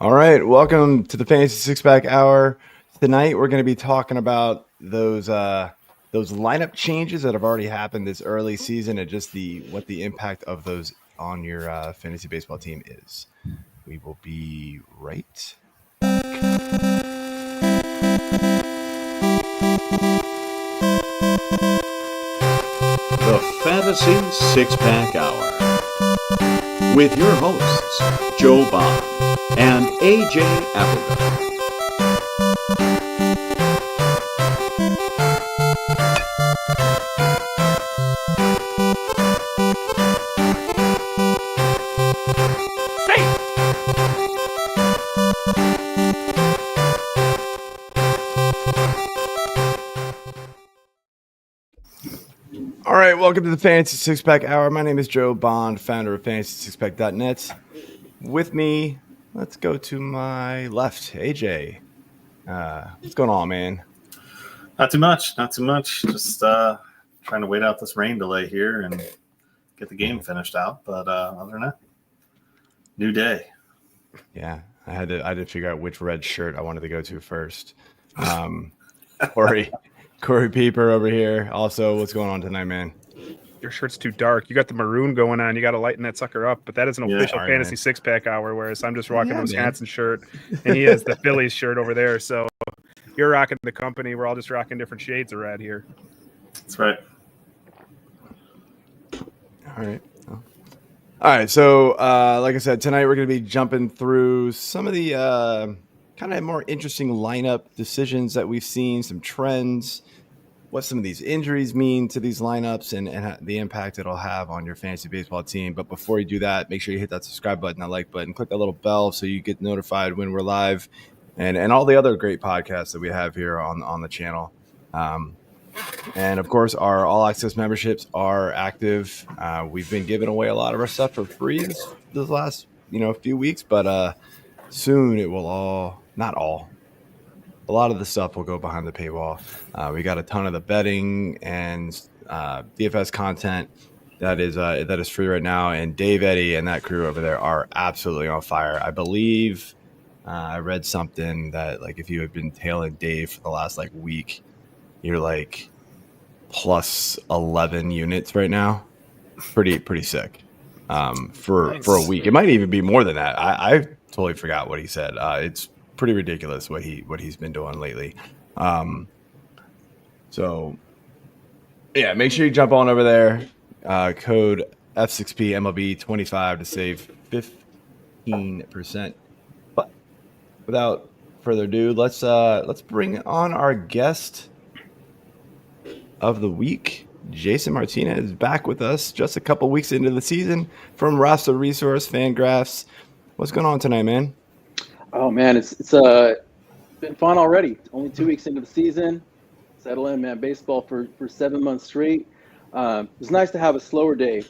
All right, welcome to the Fantasy Six Pack Hour. Tonight we're going to be talking about those lineup changes that have already happened this early season and just what the impact of those on your fantasy baseball team is. We will be right back. The Fantasy Six Pack Hour with your hosts Joe Bond and AJ Applegarth. All right, welcome to the Fantasy Six Pack Hour. My name is Joe Bond, founder of FantasySixPack.net. With me, let's go to my left, AJ. What's going on, man? Not too much. Just trying to wait out this rain delay here and get the game finished out. But other than that, new day. Yeah, I had to figure out which red shirt I wanted to go to first. Corey Pieper over here. Also, what's going on tonight, man? Your shirt's too dark. You got the maroon going on. You got to lighten that sucker up. But that is an official Fantasy Six Pack Hour, whereas I'm just rocking the Wisconsin shirt, and he has the Phillies shirt over there. So you're rocking the company. We're all just rocking different shades of red here. That's right. All right. So, like I said, tonight we're going to be jumping through some of the kind of more interesting lineup decisions that we've seen, some trends, what some of these injuries mean to these lineups, and the impact it'll have on your fantasy baseball team. But before you do that, make sure you hit that subscribe button, that like button, click that little bell so you get notified when we're live, and all the other great podcasts that we have here on the channel. And of course, our all access memberships are active. We've been giving away a lot of our stuff for free this last few weeks, but soon it will a lot of the stuff will go behind the paywall. We got a ton of the betting and DFS content that is free right now, and Dave Eddy and that crew over there are absolutely on fire. I believe I read something that if you have been tailing Dave for the last week, you're plus 11 units right now. Pretty sick. For a week. It might even be more than that. I totally forgot what he said. It's pretty ridiculous what he's been doing lately. So yeah, make sure you jump on over there. Code F6P MLB 25 to save 15%. But without further ado, let's bring on our guest of the week. Jason Martinez is back with us just a couple weeks into the season from Roster Resource Fangraphs. What's going on tonight, man? Oh man, it's been fun already. Only 2 weeks into the season. Settle in, man. Baseball for 7 months straight. It's nice to have a slower day,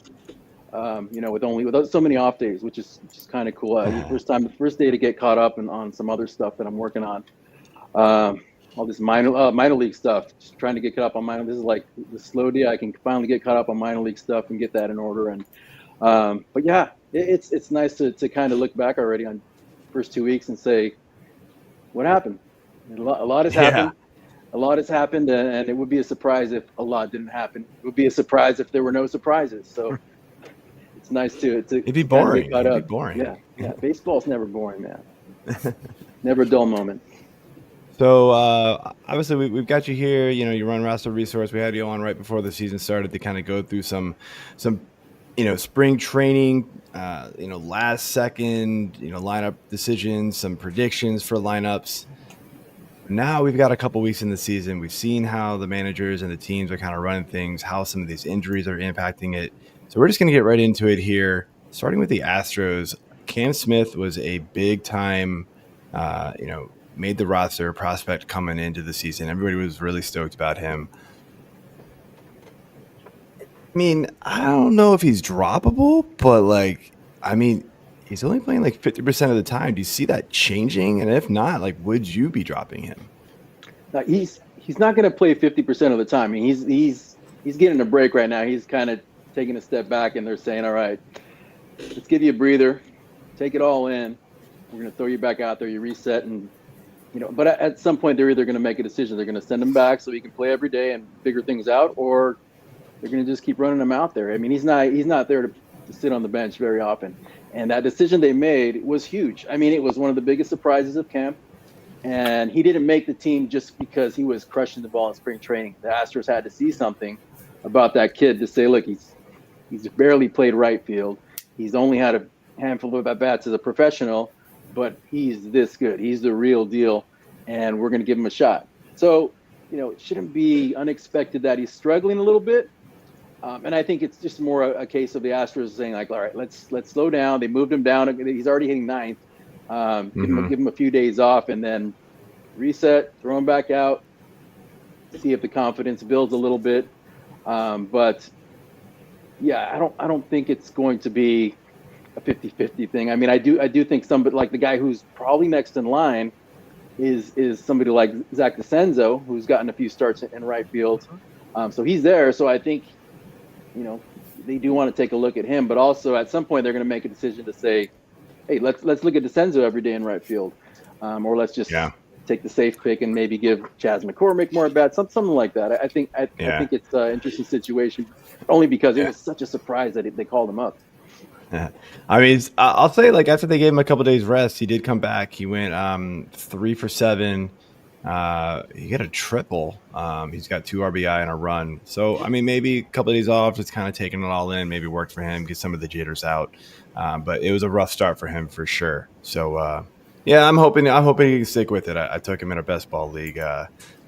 without so many off days, which is kind of cool. First day to get caught up on some other stuff that I'm working on. All this minor league stuff. Just trying to get caught up on minor. This is like the slow day. I can finally get caught up on minor league stuff and get that in order. And but yeah, it's nice to kind of look back already on first 2 weeks and say, what happened? A lot has happened. A lot has happened, and it would be a surprise if a lot didn't happen. It would be a surprise if there were no surprises. So it's nice to it'd be boring. It'd be boring. Yeah. Baseball's never boring, man. Never a dull moment. So obviously we've got you here. You run Roster Resource. We had you on right before the season started to kind of go through some spring training, last second, lineup decisions, some predictions for lineups. Now we've got a couple weeks in the season. We've seen how the managers and the teams are kind of running things, how some of these injuries are impacting it. So we're just going to get right into it here, starting with the Astros. Cam Smith was a big time, made the roster prospect coming into the season. Everybody was really stoked about him. I mean, I don't know if he's droppable, but he's only playing 50% of the time. Do you see that changing? And if not, would you be dropping him? He's not going to play 50% of the time. I mean, he's getting a break right now. He's kind of taking a step back, and they're saying, all right, let's give you a breather, take it all in. we're going to throw you back out there, you reset, and but at some point they're either going to make a decision. They're going to send him back so he can play every day and figure things out, or they're going to just keep running him out there. I mean, he's not there to sit on the bench very often. And that decision they made was huge. I mean, it was one of the biggest surprises of camp. And he didn't make the team just because he was crushing the ball in spring training. The Astros had to see something about that kid to say, look, he's barely played right field. He's only had a handful of at-bats as a professional, but he's this good. He's the real deal, and we're going to give him a shot. So, it shouldn't be unexpected that he's struggling a little bit. And I think it's just more a case of the Astros saying, like, all right, let's slow down. They moved him down. He's already hitting ninth. Give him a few days off and then reset, throw him back out, see if the confidence builds a little bit. But yeah, I don't think it's going to be a 50-50 thing. I mean, I do think somebody like the guy who's probably next in line is somebody like Zach DeCenzo, who's gotten a few starts in right field. So he's there. So I think, they do want to take a look at him, but also at some point they're going to make a decision to say, hey, let's look at DeCenzo every day in right field, or let's just take the safe pick and maybe give Chas McCormick more at bats, something like that. I think it's an interesting situation, only because it was such a surprise that they called him up. Yeah. I mean, I'll say, like, after they gave him a couple days rest, he did come back. He went 3 for 7. He got a triple. He's got 2 RBI and a run. So, I mean, maybe a couple of days off, just kind of taking it all in, maybe worked for him, get some of the jitters out. But it was a rough start for him for sure. So, I'm hoping he can stick with it. I took him in a best ball league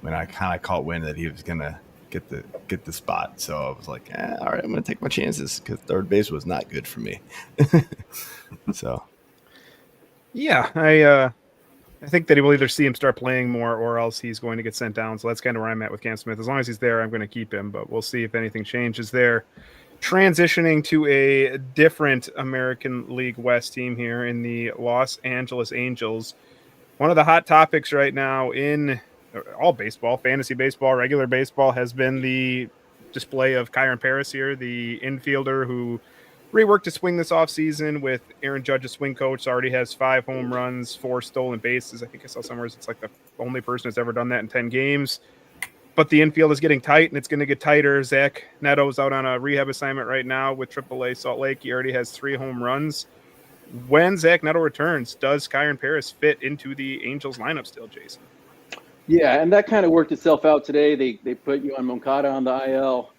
when I kind of caught wind that he was gonna get the spot. So I was like, all right, I'm gonna take my chances because third base was not good for me. So, yeah, I think that he will either see him start playing more or else he's going to get sent down. So that's kind of where I'm at with Cam Smith. As long as he's there, I'm going to keep him, but we'll see if anything changes there. Transitioning to a different American League West team here in the Los Angeles Angels. One of the hot topics right now in all baseball, fantasy baseball, regular baseball, has been the display of Kyron Paris here, the infielder who reworked his swing this offseason with Aaron Judge's swing coach. Already has 5 home runs, 4 stolen bases. I think I saw somewhere it's like the only person that's ever done that in 10 games. But the infield is getting tight, and it's going to get tighter. Zach Neto's out on a rehab assignment right now with AAA Salt Lake. He already has 3 home runs. When Zach Neto returns, does Kyron Paris fit into the Angels lineup still, Jason? Yeah, and that kind of worked itself out today. They put Yohan Moncada on the IL,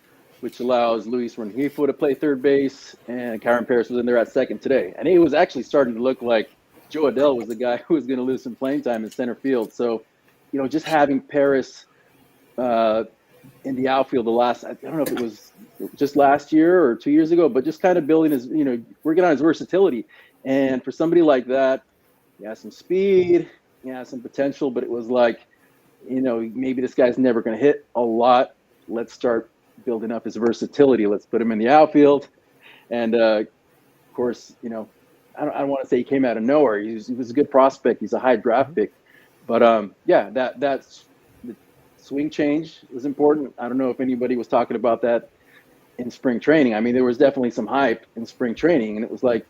which allows Luis Rengifo to play third base, and Kyron Paris was in there at second today. And it was actually starting to look like Joe Adell was the guy who was going to lose some playing time in center field. So, just having Paris in the outfield I don't know if it was just last year or 2 years ago, but just kind of building his, working on his versatility. And for somebody like that, he has some speed, he has some potential, but it was like, maybe this guy's never going to hit a lot. Let's start building up his versatility. Let's put him in the outfield. And of course, I don't want to say he came out of nowhere. He was a good prospect. He's a high draft pick. But that's the swing change was important. I don't know if anybody was talking about that in spring training. I mean, there was definitely some hype in spring training, and it was like,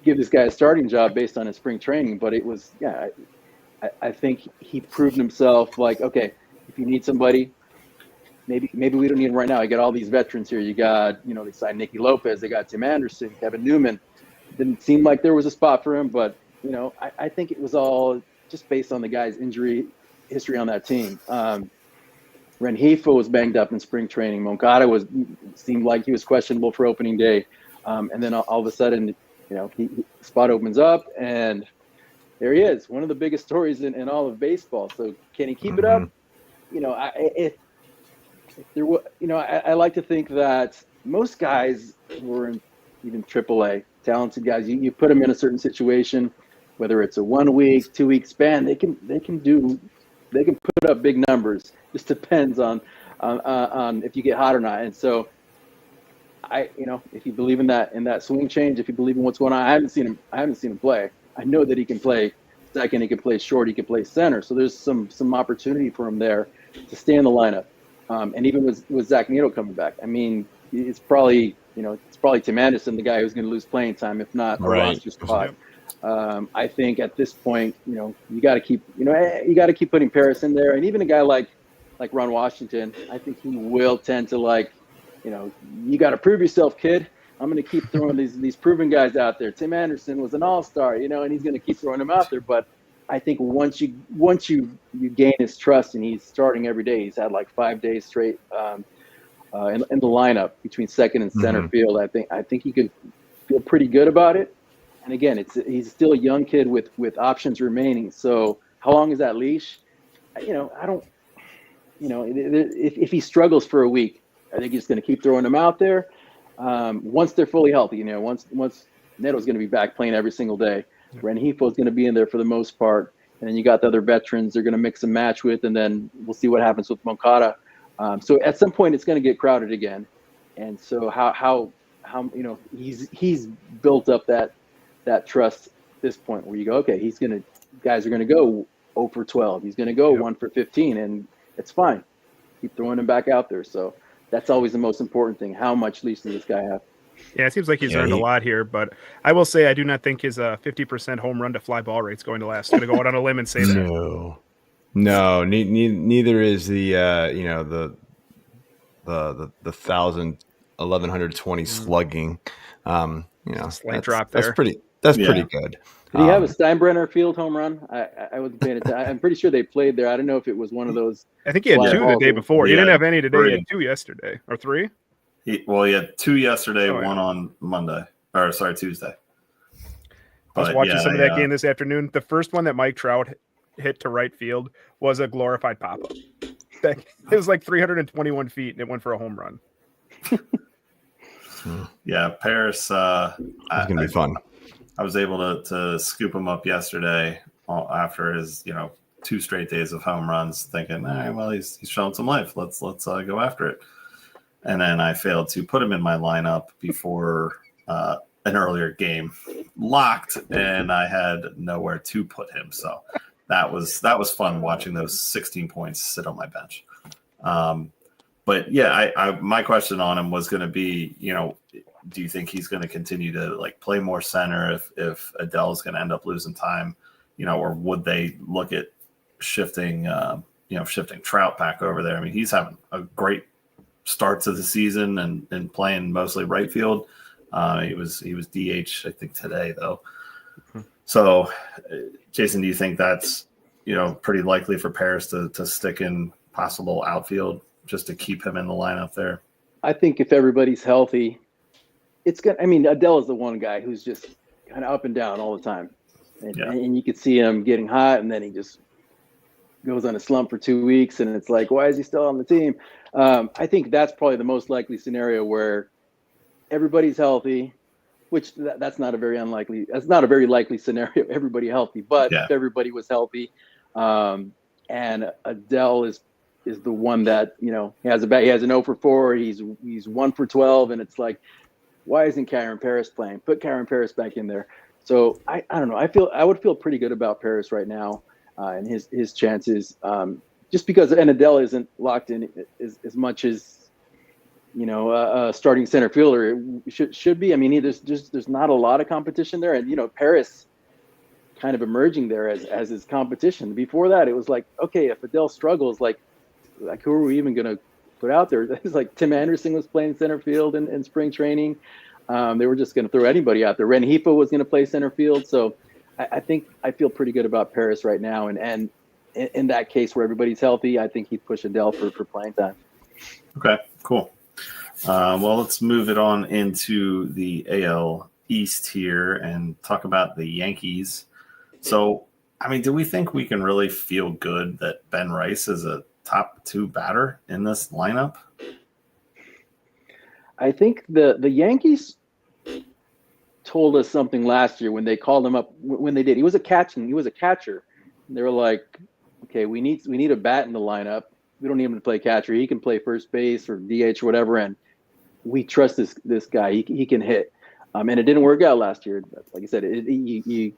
give this guy a starting job based on his spring training. But it was, I think he proved himself like, okay, if you need somebody, maybe we don't need him right now. I got all these veterans here. You got, they signed Nicky Lopez. They got Tim Anderson, Kevin Newman. Didn't seem like there was a spot for him, but, I think it was all just based on the guy's injury history on that team. Rengifo was banged up in spring training. Moncada seemed like he was questionable for opening day. And then all of a sudden, spot opens up, and there he is, one of the biggest stories in all of baseball. So can he keep it up? I like to think that most guys who are in even AAA, talented guys, you put them in a certain situation, whether it's a 1 week, 2 week span, they can put up big numbers. Just depends on if you get hot or not. And so if you believe in that swing change, if you believe in what's going on, I haven't seen him play. I know that he can play second, he can play short, he can play center. So there's some opportunity for him there to stay in the lineup. And even with Zach Neto coming back, I mean, it's probably Tim Anderson, the guy who's going to lose playing time, if not a roster spot. I think at this point, you got to keep putting Paris in there, and even a guy like Ron Washington, I think he will tend to you got to prove yourself, kid. I'm going to keep throwing these proven guys out there. Tim Anderson was an all-star, and he's going to keep throwing them out there. But I think once you gain his trust and he's starting every day, he's had like 5 days straight in the lineup between second and center field. I think he could feel pretty good about it. And again, he's still a young kid with options remaining. So how long is that leash? If he struggles for a week, I think he's going to keep throwing them out there. Once they're fully healthy, once Neto's going to be back playing every single day, Rengifo is going to be in there for the most part, and then you got the other veterans they're going to mix and match with, and then we'll see what happens with Moncada. So at some point it's going to get crowded again, and so how he's built up that trust at this point where you go, okay, guys are going to go 0 for 12, he's going to go 1 for 15, and it's fine. Keep throwing him back out there. So that's always the most important thing. How much leash does this guy have? Yeah, it seems like he's earned a lot here, but I will say I do not think his 50% home run to fly ball rate's going to last. I'm going to go out on a limb and say that. No, neither is the 1120 slugging. Slight drop there. That's pretty good. Did he have a Steinbrenner Field home run? I wasn't paying attention. I'm pretty sure they played there. I don't know if it was one of those. I think he had 2 the day before. He didn't have any today. He had 2 yesterday. Or 3? He had 2 yesterday, one on Tuesday. I was watching some of that game this afternoon. The first one that Mike Trout hit to right field was a glorified pop-up. It was like 321 feet, and it went for a home run. Yeah, Paris. It's going to be fun. I was able to scoop him up yesterday after his 2 straight days of home runs, thinking, all right, well, he's showing some life. Let's go after it. And then I failed to put him in my lineup before an earlier game, locked, and I had nowhere to put him. So that was fun watching those 16 points sit on my bench. But yeah, my question on him was going to be, do you think he's going to continue to play more center if Adele's going to end up losing time, or would they look at shifting Trout back over there? I mean, he's having a great start to the season and playing mostly right field. He was DH, I think, today though. So, Jason, do you think that's pretty likely for Paris to stick in possible outfield just to keep him in the lineup there? I think if everybody's healthy, it's good. I mean, Adele is the one guy who's just kind of up and down all the time. And you could see him getting hot, and then he just goes on a slump for 2 weeks, and it's like, why is he still on the team? I think that's probably the most likely scenario where everybody's healthy, which that's not a very likely scenario, everybody healthy. But if everybody was healthy, and Adele is the one that, he has an 0 for 4, he's 1 for 12, and it's like, why isn't Karen Paris playing? Put Karen Paris back in there. So I don't know. I would feel pretty good about Paris right now, and his chances, just because Adele isn't locked in as much as a starting center fielder should be. I mean, there's not a lot of competition there, and Paris kind of emerging there as his competition. Before that, it was like, okay, if Adele struggles, like who are we even going to put out there? It's like Tim Anderson was playing center field in spring training. They were just going to throw anybody out there. Rengifo was going to play center field. So I think I feel pretty good about Paris right now. And in that case where everybody's healthy, I think he'd push Adele for playing time. Okay, cool. Well, let's move it on into the AL East here and talk about the Yankees. So, I mean, do we think we can really feel good that Ben Rice is a top 2 batter in this lineup? I think the Yankees told us something last year when they called him up. When they did, he was a catcher. They were like, okay, we need a bat in the lineup. We don't need him to play catcher. He can play first base or DH or whatever, and we trust this guy. He can hit. And it didn't work out last year. Like I said, you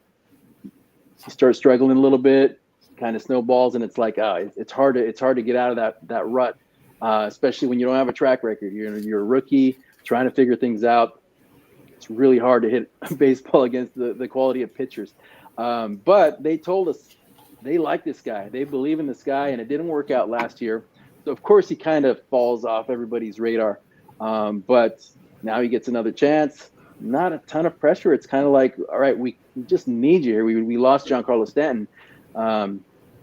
start struggling a little bit, kind of snowballs, and it's like it's hard to get out of that rut, especially when you don't have a track record. You're a rookie trying to figure things out. it's really hard to hit a baseball against the quality of pitchers. But they told us they like this guy. They believe in this guy, and it didn't work out last year. So, of course, he kind of falls off everybody's radar. But now he gets another chance. Not a ton of pressure. It's kind of like, all right, we just need you here. We lost Giancarlo Stanton.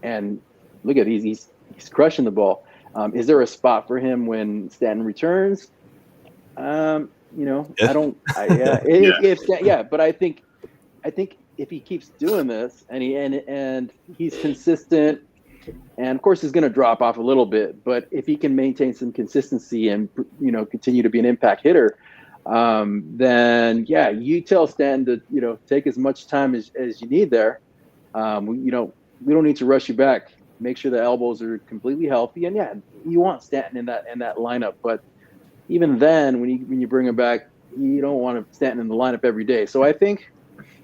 And look at he's crushing the ball. Is there a spot for him when Stanton returns? I don't. But I think if he keeps doing this and he's consistent, and of course he's going to drop off a little bit, but if he can maintain some consistency and continue to be an impact hitter, then you tell Stanton to take as much time as you need there. We don't need to rush you back. Make sure the elbows are completely healthy, and you want Stanton in that lineup. But even then, when you bring him back, you don't want Stanton in the lineup every day. So I think,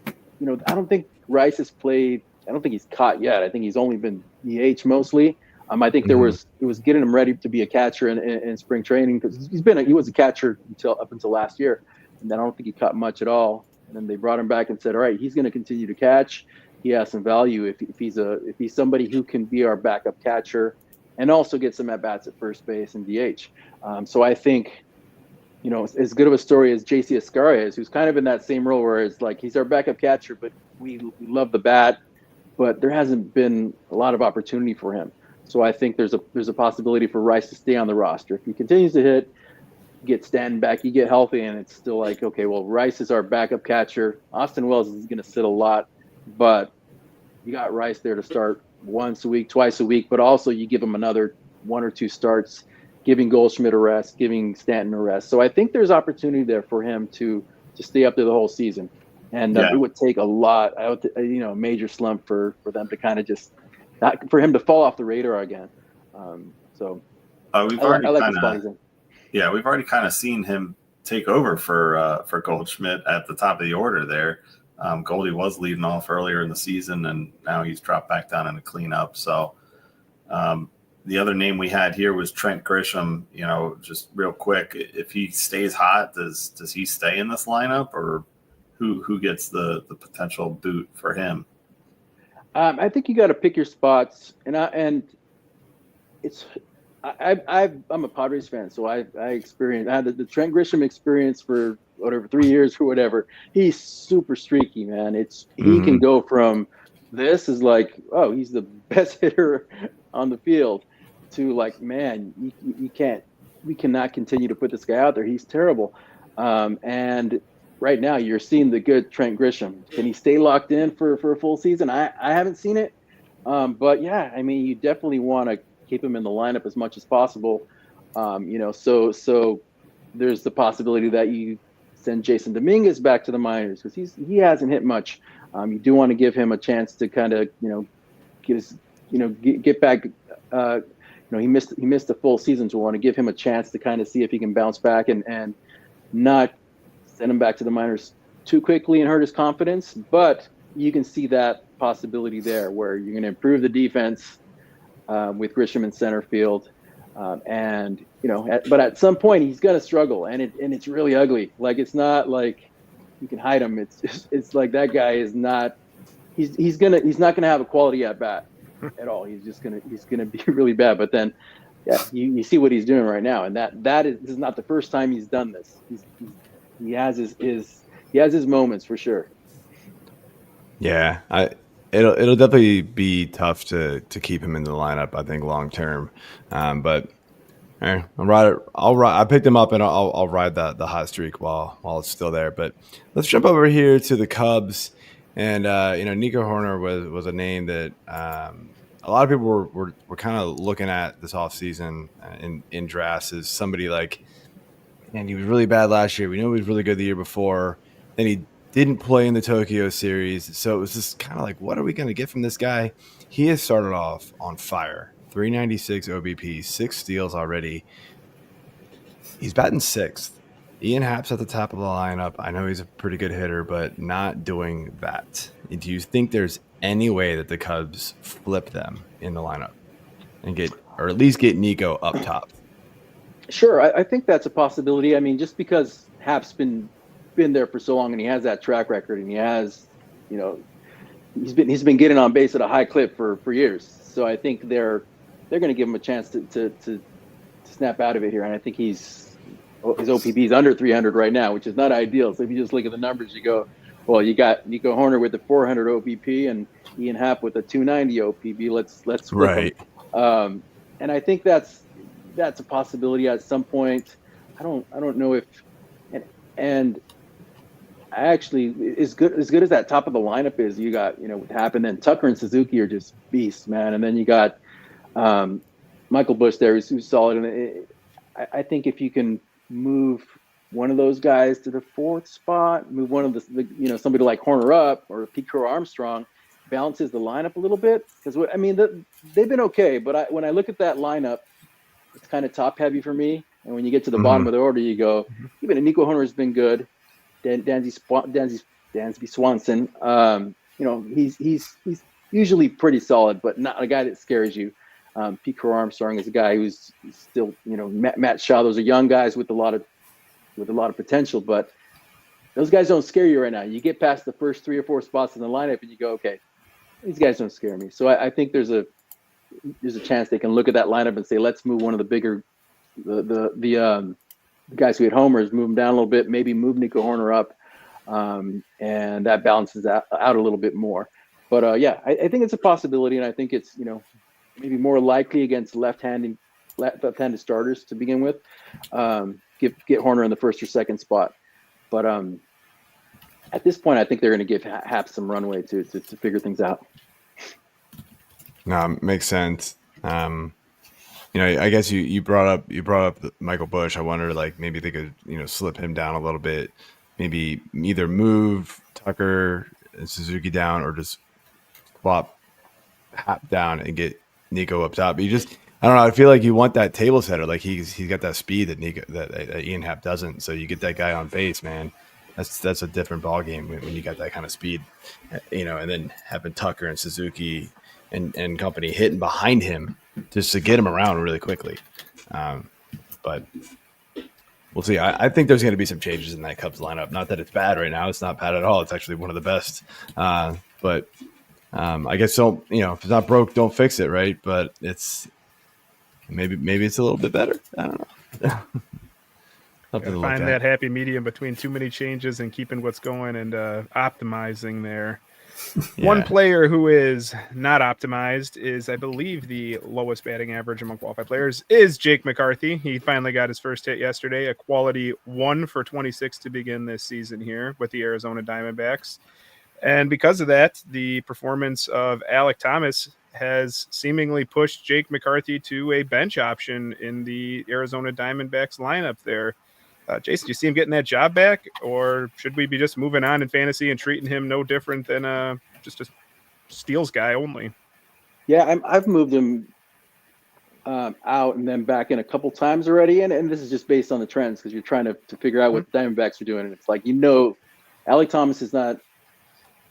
I don't think Rice has played. I don't think he's caught yet. I think he's only been DH mostly. I think it was getting him ready to be a catcher in spring training, because he was a catcher up until last year, and then I don't think he caught much at all. And then they brought him back and said, all right, he's going to continue to catch. He has some value if he's somebody who can be our backup catcher and also get some at bats at first base and DH. So I think, as good of a story as JC Escarra is, who's kind of in that same role where it's like he's our backup catcher, but we love the bat, but there hasn't been a lot of opportunity for him. So I think there's a possibility for Rice to stay on the roster. If he continues to hit, get Stanton back, you get healthy, and it's still like, okay, well, Rice is our backup catcher. Austin Wells is going to sit a lot, but you got Rice there to start once a week, twice a week, but also you give him another 1 or 2 starts, giving Goldschmidt a rest, giving Stanton a rest. So I think there's opportunity there for him to stay up there the whole season. And it would take a lot, a major slump for them to kind of just not for him to fall off the radar again. We've already kind of seen him take over for Goldschmidt at the top of the order there. Goldie was leading off earlier in the season, and now he's dropped back down in the cleanup. So the other name we had here was Trent Grisham. Just real quick, if he stays hot, does he stay in this lineup, or who gets the potential boot for him? I think you got to pick your spots, and I'm a Padres fan, so I had the Trent Grisham experience for 3 years or whatever. He's super streaky, man. He can go from this is like, oh, he's the best hitter on the field, to like, man, we cannot continue to put this guy out there. He's terrible. And right now you're seeing the good Trent Grisham. Can he stay locked in for a full season? I haven't seen it. But you definitely want to keep him in the lineup as much as possible. So there's the possibility that you send Jason Dominguez back to the minors, because he hasn't hit much. You do want to give him a chance to kind of, get back. He missed a full season, so we want to give him a chance to kind of see if he can bounce back and not send him back to the minors too quickly and hurt his confidence. But you can see that possibility there, where you're going to improve the defense with Grisham in center field, but at some point he's going to struggle, and it's really ugly. Like, it's not like you can hide him. It's like that guy is not. He's not gonna have a quality at bat at all. He's gonna be really bad. But then, you see what he's doing right now, and this is not the first time he's done this. He has his moments for sure. Yeah, it'll definitely be tough to keep him in the lineup, I think, long term. But I picked him up, and I'll ride the hot streak while it's still there. But let's jump over here to the Cubs, and Nico Horner was a name that a lot of people were kind of looking at this offseason in drafts as somebody like, and he was really bad last year. We know he was really good the year before. Then he didn't play in the Tokyo series. So it was just kind of like, what are we going to get from this guy? He has started off on fire. 396 OBP, 6 steals already. He's batting 6th. Ian Happ's at the top of the lineup. I know he's a pretty good hitter, but not doing that. Do you think there's any way that the Cubs flip them in the lineup and at least get Nico up top? Sure, I think that's a possibility. I mean, just because Happ's been been there for so long, and he has that track record, and he has, he's been getting on base at a high clip for years. So I think they're going to give him a chance to snap out of it here, and I think his OPP is under 300 right now, which is not ideal. So if you just look at the numbers, you go, well, you got Nico Hoerner with the 400 OPP and Ian Happ with a 290 OPP. Let's flip right. them. And I think that's a possibility at some point. I don't know if and I actually as good as that top of the lineup is, you got with Happ, and then Tucker and Suzuki are just beasts, man. And then you got Michael Busch there, who's solid. And I think if you can move one of those guys to the fourth spot, move one of the somebody like Horner up, or Pete Crow Armstrong, balances the lineup a little bit. Because they've been okay, but when I look at that lineup, it's kind of top heavy for me. And when you get to the bottom of the order, you go, even Nico Hoerner has been good. Dansby Swanson, he's usually pretty solid, but not a guy that scares you. Pete Crow Armstrong is a guy who's still, Matt Shaw. Those are young guys with a lot of potential, but those guys don't scare you right now. You get past the first 3 or 4 spots in the lineup, and you go, okay, these guys don't scare me. So I think there's a chance they can look at that lineup and say, let's move one of the bigger, the guys who hit homers, move them down a little bit, maybe move Nico Hoerner up, and that balances out a little bit more. But I think it's a possibility, and I think it's maybe more likely against left-handed starters to begin with. Get Hoerner in the first or second spot, but at this point, I think they're going to give Happ some runway to figure things out. No, makes sense. I guess you brought up Michael Busch. I wonder, like, maybe they could slip him down a little bit, maybe either move Tucker and Suzuki down, or just swap Happ down and get Nico up top. But I don't know. I feel like you want that table setter. Like he's got that speed that Ian Happ doesn't. So you get that guy on base, man. That's a different ball game when you got that kind of speed, and then having Tucker and Suzuki and company hitting behind him just to get him around really quickly. But we'll see. I think there's going to be some changes in that Cubs lineup. Not that it's bad right now. It's not bad at all. It's actually one of the best. But I guess so. If it's not broke, don't fix it, right? But it's maybe it's a little bit better. I don't know. Find that happy medium between too many changes and keeping what's going and optimizing there. Yeah. One player who is not optimized is, I believe, the lowest batting average among qualified players is Jake McCarthy. He finally got his first hit yesterday, a quality 1 for 26 to begin this season here with the Arizona Diamondbacks. And because of that, the performance of Alek Thomas has seemingly pushed Jake McCarthy to a bench option in the Arizona Diamondbacks lineup there. Jason, do you see him getting that job back, or should we be just moving on in fantasy and treating him no different than just a steals guy only? Yeah, I've moved him out and then back in a couple times already, and this is just based on the trends, because you're trying to figure out what the Diamondbacks are doing, and it's like, Alek Thomas is not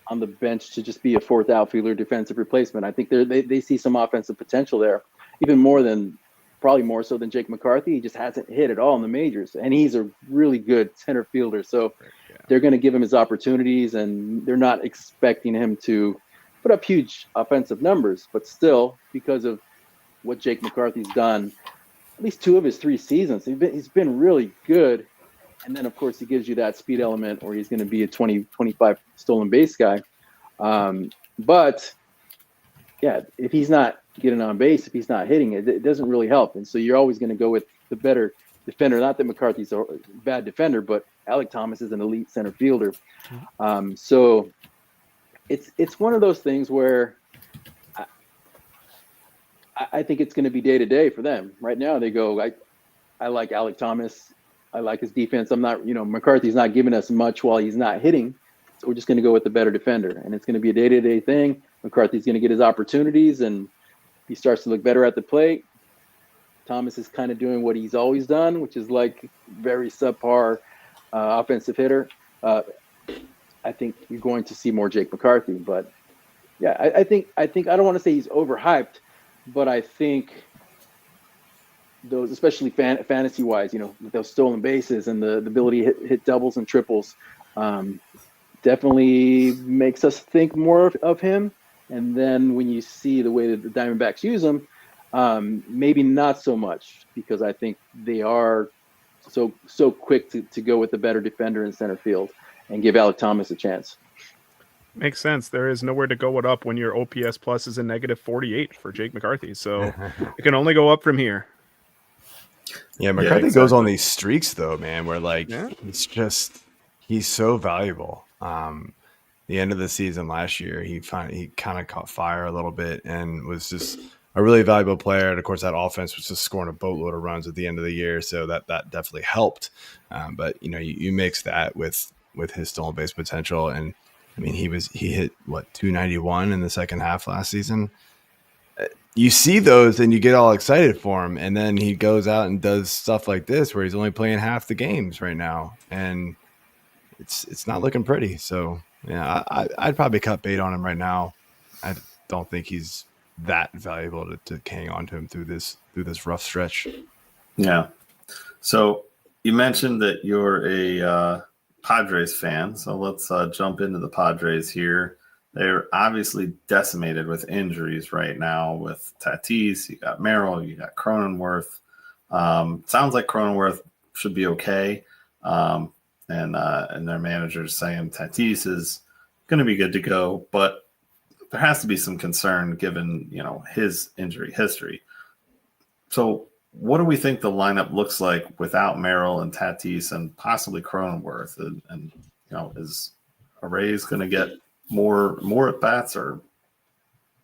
on the bench to just be a fourth outfielder defensive replacement. I think they see some offensive potential there, probably more so than Jake McCarthy. He just hasn't hit at all in the majors, and he's a really good center fielder. So they're going to give him his opportunities, and they're not expecting him to put up huge offensive numbers, but still, because of what Jake McCarthy's done, at least 2 of his 3 seasons, he's been really good. And then, of course, he gives you that speed element, or he's going to be a 20, 25 stolen base guy. But yeah, if he's not getting on base, if he's not hitting it doesn't really help. And so you're always going to go with the better defender. Not that McCarthy's a bad defender, but Alek Thomas is an elite center fielder. So it's one of those things where I think it's going to be day to day for them. Right now they go, I like Alek Thomas. I like his defense. I'm not, McCarthy's not giving us much while he's not hitting. So we're just going to go with the better defender. And it's going to be a day-to-day thing. McCarthy's going to get his opportunities, and he starts to look better at the plate. Thomas is kind of doing what he's always done, which is like very subpar offensive hitter. I think you're going to see more Jake McCarthy. But, yeah, I think I don't want to say he's overhyped, but I think those, especially fantasy wise, with those stolen bases and the ability to hit doubles and triples, definitely makes us think more of him. And then when you see the way that the Diamondbacks use him, maybe not so much, because I think they are so quick to go with the better defender in center field and give Alec Thomas a chance. Makes sense. There is nowhere to go it up when your OPS plus is a -48 for Jake McCarthy. So it can only go up from here. Yeah, McCarthy goes on these streaks though, man, where he's so valuable. The end of the season last year, he kind of caught fire a little bit and was just a really valuable player. And of course, that offense was just scoring a boatload of runs at the end of the year, so that definitely helped. But you mix that with his stolen base potential, and I mean, he hit 291 in the second half last season. You see those and you get all excited for him, and then he goes out and does stuff like this where he's only playing half the games right now, and it's not looking pretty. So yeah, I'd probably cut bait on him right now. I don't think he's that valuable to hang on to him through this rough stretch. Yeah. So you mentioned that you're a Padres fan, so let's jump into the Padres here. They're obviously decimated with injuries right now with Tatis. You got Merrill, you got Cronenworth. Sounds like Cronenworth should be okay. And their manager's saying Tatis is going to be good to go, but there has to be some concern given, his injury history. So what do we think the lineup looks like without Merrill and Tatis and possibly Cronenworth? And is Arrays going to get more at bats or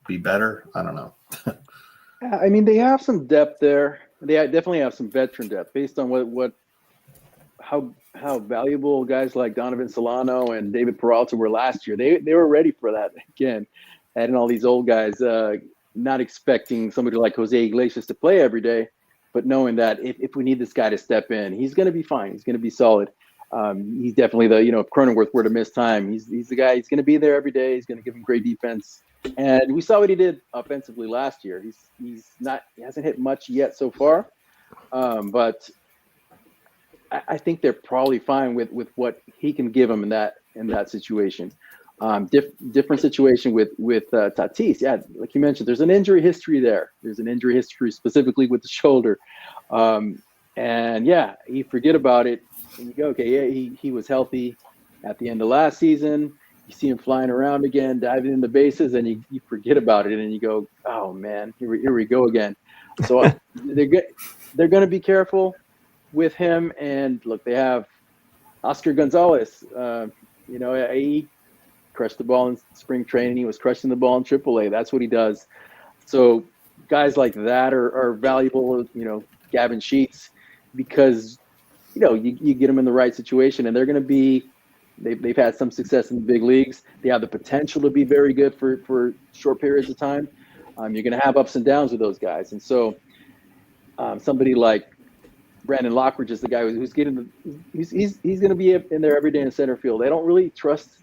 be better? I don't know. I mean, they have some depth there. They definitely have some veteran depth based on how valuable guys like Donovan Solano and David Peralta were last year. They were ready for that again, adding all these old guys, not expecting somebody like Jose Iglesias to play every day, but knowing that if we need this guy to step in, he's going to be fine. He's going to be solid. He's definitely if Cronenworth were to miss time, he's the guy. He's going to be there every day. He's going to give him great defense. And we saw what he did offensively last year. He hasn't hit much yet so far, but I think they're probably fine with what he can give them in that situation. Different situation with Tatis. Yeah, like you mentioned, there's an injury history there. There's an injury history specifically with the shoulder. And yeah, you forget about it and you go, okay, yeah, he was healthy at the end of last season. You see him flying around again, diving in the bases, and you forget about it and you go, oh man, here we go again. So they're going to be careful with him. And look, they have Oscar Gonzalez. He crushed the ball in spring training. He was crushing the ball in AAA. That's what he does. So guys like that are valuable. Gavin Sheets, because you get them in the right situation, and they're going to be. They've had some success in the big leagues. They have the potential to be very good for short periods of time. You're going to have ups and downs with those guys, and so somebody like Brandon Lockridge is the guy who's getting he's going to be in there every day in center field. They don't really trust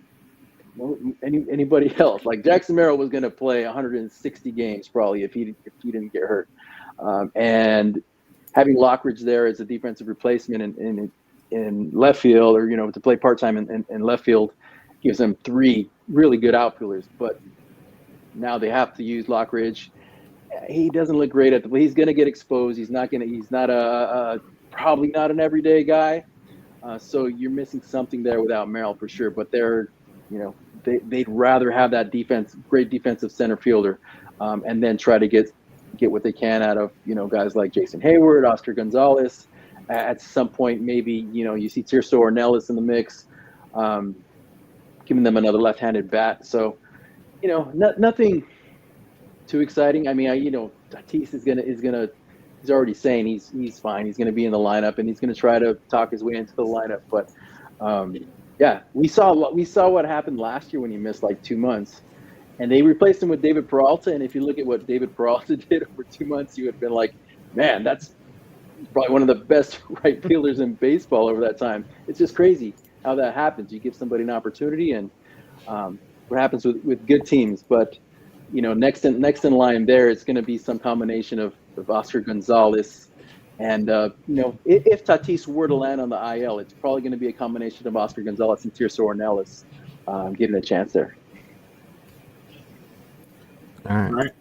anybody else. Like Jackson Merrill was going to play 160 games probably if he didn't get hurt, and having Lockridge there as a defensive replacement in left field, or to play part-time in left field, gives them three really good outfielders. But now they have to use Lockridge. He doesn't look great at he's going to get exposed. He's not probably not an everyday guy. So you're missing something there without Merrill for sure. But they'd rather have that great defensive center fielder, and then try to get what they can out of guys like Jason Hayward, Oscar Gonzalez. At some point, maybe you see Tirso Ornelas in the mix, giving them another left-handed bat. So nothing too exciting. I mean, Tatis is he's already saying he's fine. He's gonna be in the lineup, and he's gonna try to talk his way into the lineup. But yeah, we saw what happened last year when he missed like 2 months. And they replaced him with David Peralta. And if you look at what David Peralta did over 2 months, you would have been like, man, that's probably one of the best right fielders in baseball over that time. It's just crazy how that happens. You give somebody an opportunity, and what happens with good teams. But, next in line there, it's going to be some combination of Oscar Gonzalez And if Tatis were to land on the IL, it's probably going to be a combination of Oscar Gonzalez and Tirso Ornelas getting a chance there. All right.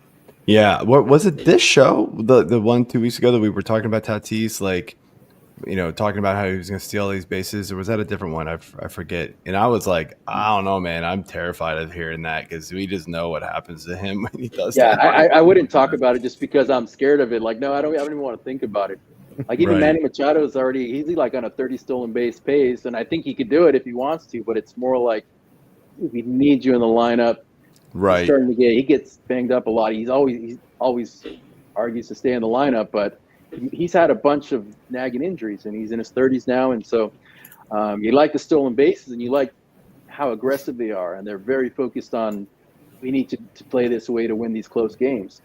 Yeah. What was it? This show, the 1 2 weeks ago that we were talking about Tatis, like, talking about how he was going to steal all these bases, or was that a different one? I forget. And I was like, I don't know, man. I'm terrified of hearing that because we just know what happens to him when he does Yeah, that. I wouldn't talk about it just because I'm scared of it. Like, no, I don't even want to think about it. Like, even Manny Machado is he's like on a 30 stolen base pace, and I think he could do it if he wants to, but it's more like we need you in the lineup. Right. He gets banged up a lot. He's always argues to stay in the lineup, but he's had a bunch of nagging injuries, and he's in his 30s now, and so you like the stolen bases, and you like how aggressive they are, and they're very focused on we need to play this way to win these close games,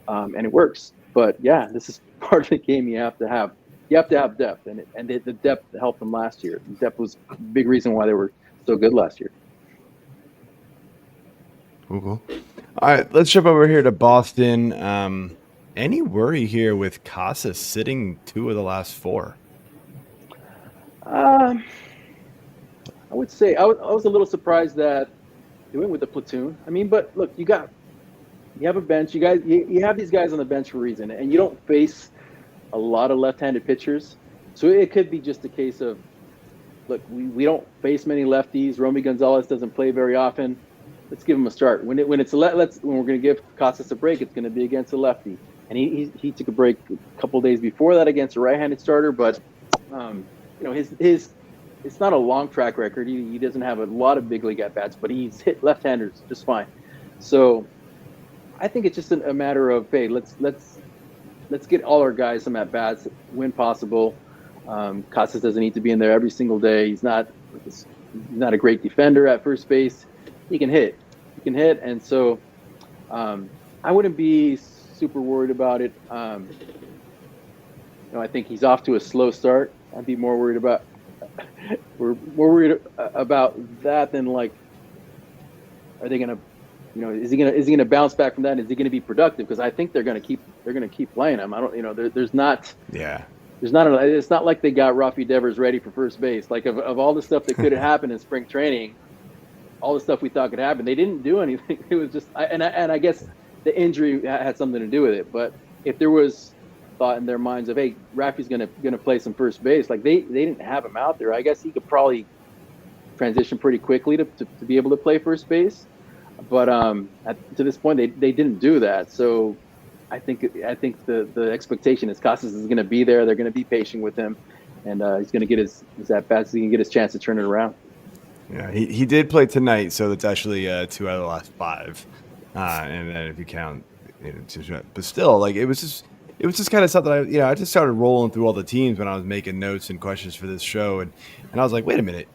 and it works. But yeah, this is part of the game you have to have. You have to have depth, and the depth helped them last year. The depth was a big reason why they were so good last year. Cool. All right, let's jump over here to Boston. Any worry here with Casas sitting 2 of the last 4? I would say I was a little surprised that they went with the platoon. I mean, but look, you have a bench. You have these guys on the bench for a reason, and you don't face a lot of left-handed pitchers, so it could be just a case of, look, we don't face many lefties. Romy Gonzalez doesn't play very often. Let's give him a start. When we're going to give Casas a break, it's going to be against a lefty, and he took a break a couple of days before that against a right-handed starter, but his it's not a long track record. He doesn't have a lot of big league at bats, but he's hit left-handers just fine. So I think it's just a matter of, hey, let's get all our guys some at bats when possible. Casas doesn't need to be in there every single day. He's not a great defender at first base. He can hit, and so I wouldn't be super worried about it. I think he's off to a slow start. I'd be more worried about that than, like, are they gonna, is he gonna bounce back from that? Is he gonna be productive? Because I think they're gonna keep playing him. I don't, there's not. Yeah. It's not like they got Rafi Devers ready for first base. Like, of all the stuff that could have happened in spring training, all the stuff we thought could happen, they didn't do anything. It was just, and I guess the injury had something to do with it. But if there was thought in their minds of, hey, Rafi's gonna play some first base, like they didn't have him out there. I guess he could probably transition pretty quickly to be able to play first base. But to this point, they didn't do that. So I think the expectation is Casas is going to be there. They're going to be patient with him, and he's going to get his at bats. He can get his chance to turn it around. Yeah, he did play tonight, so it's actually 2 out of the last 5, and then if you count, but still, like, it was just kind of something I just started rolling through all the teams when I was making notes and questions for this show, and I was like, wait a minute,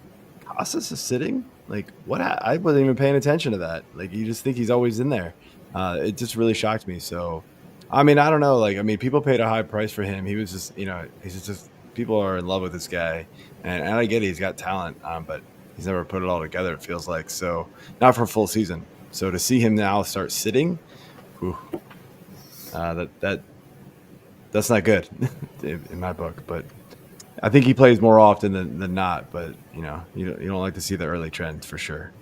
Casas is sitting? Like, what? I wasn't even paying attention to that. Like, you just think he's always in there. It just really shocked me. So, I mean, I don't know. Like, I mean, people paid a high price for him. He was just, he's just people are in love with this guy, and I get it. He's got talent, but he's never put it all together, it feels like. So, not for a full season. So to see him now start sitting, whew, that's not good in my book. But I think he plays more often than not. But you don't like to see the early trends for sure.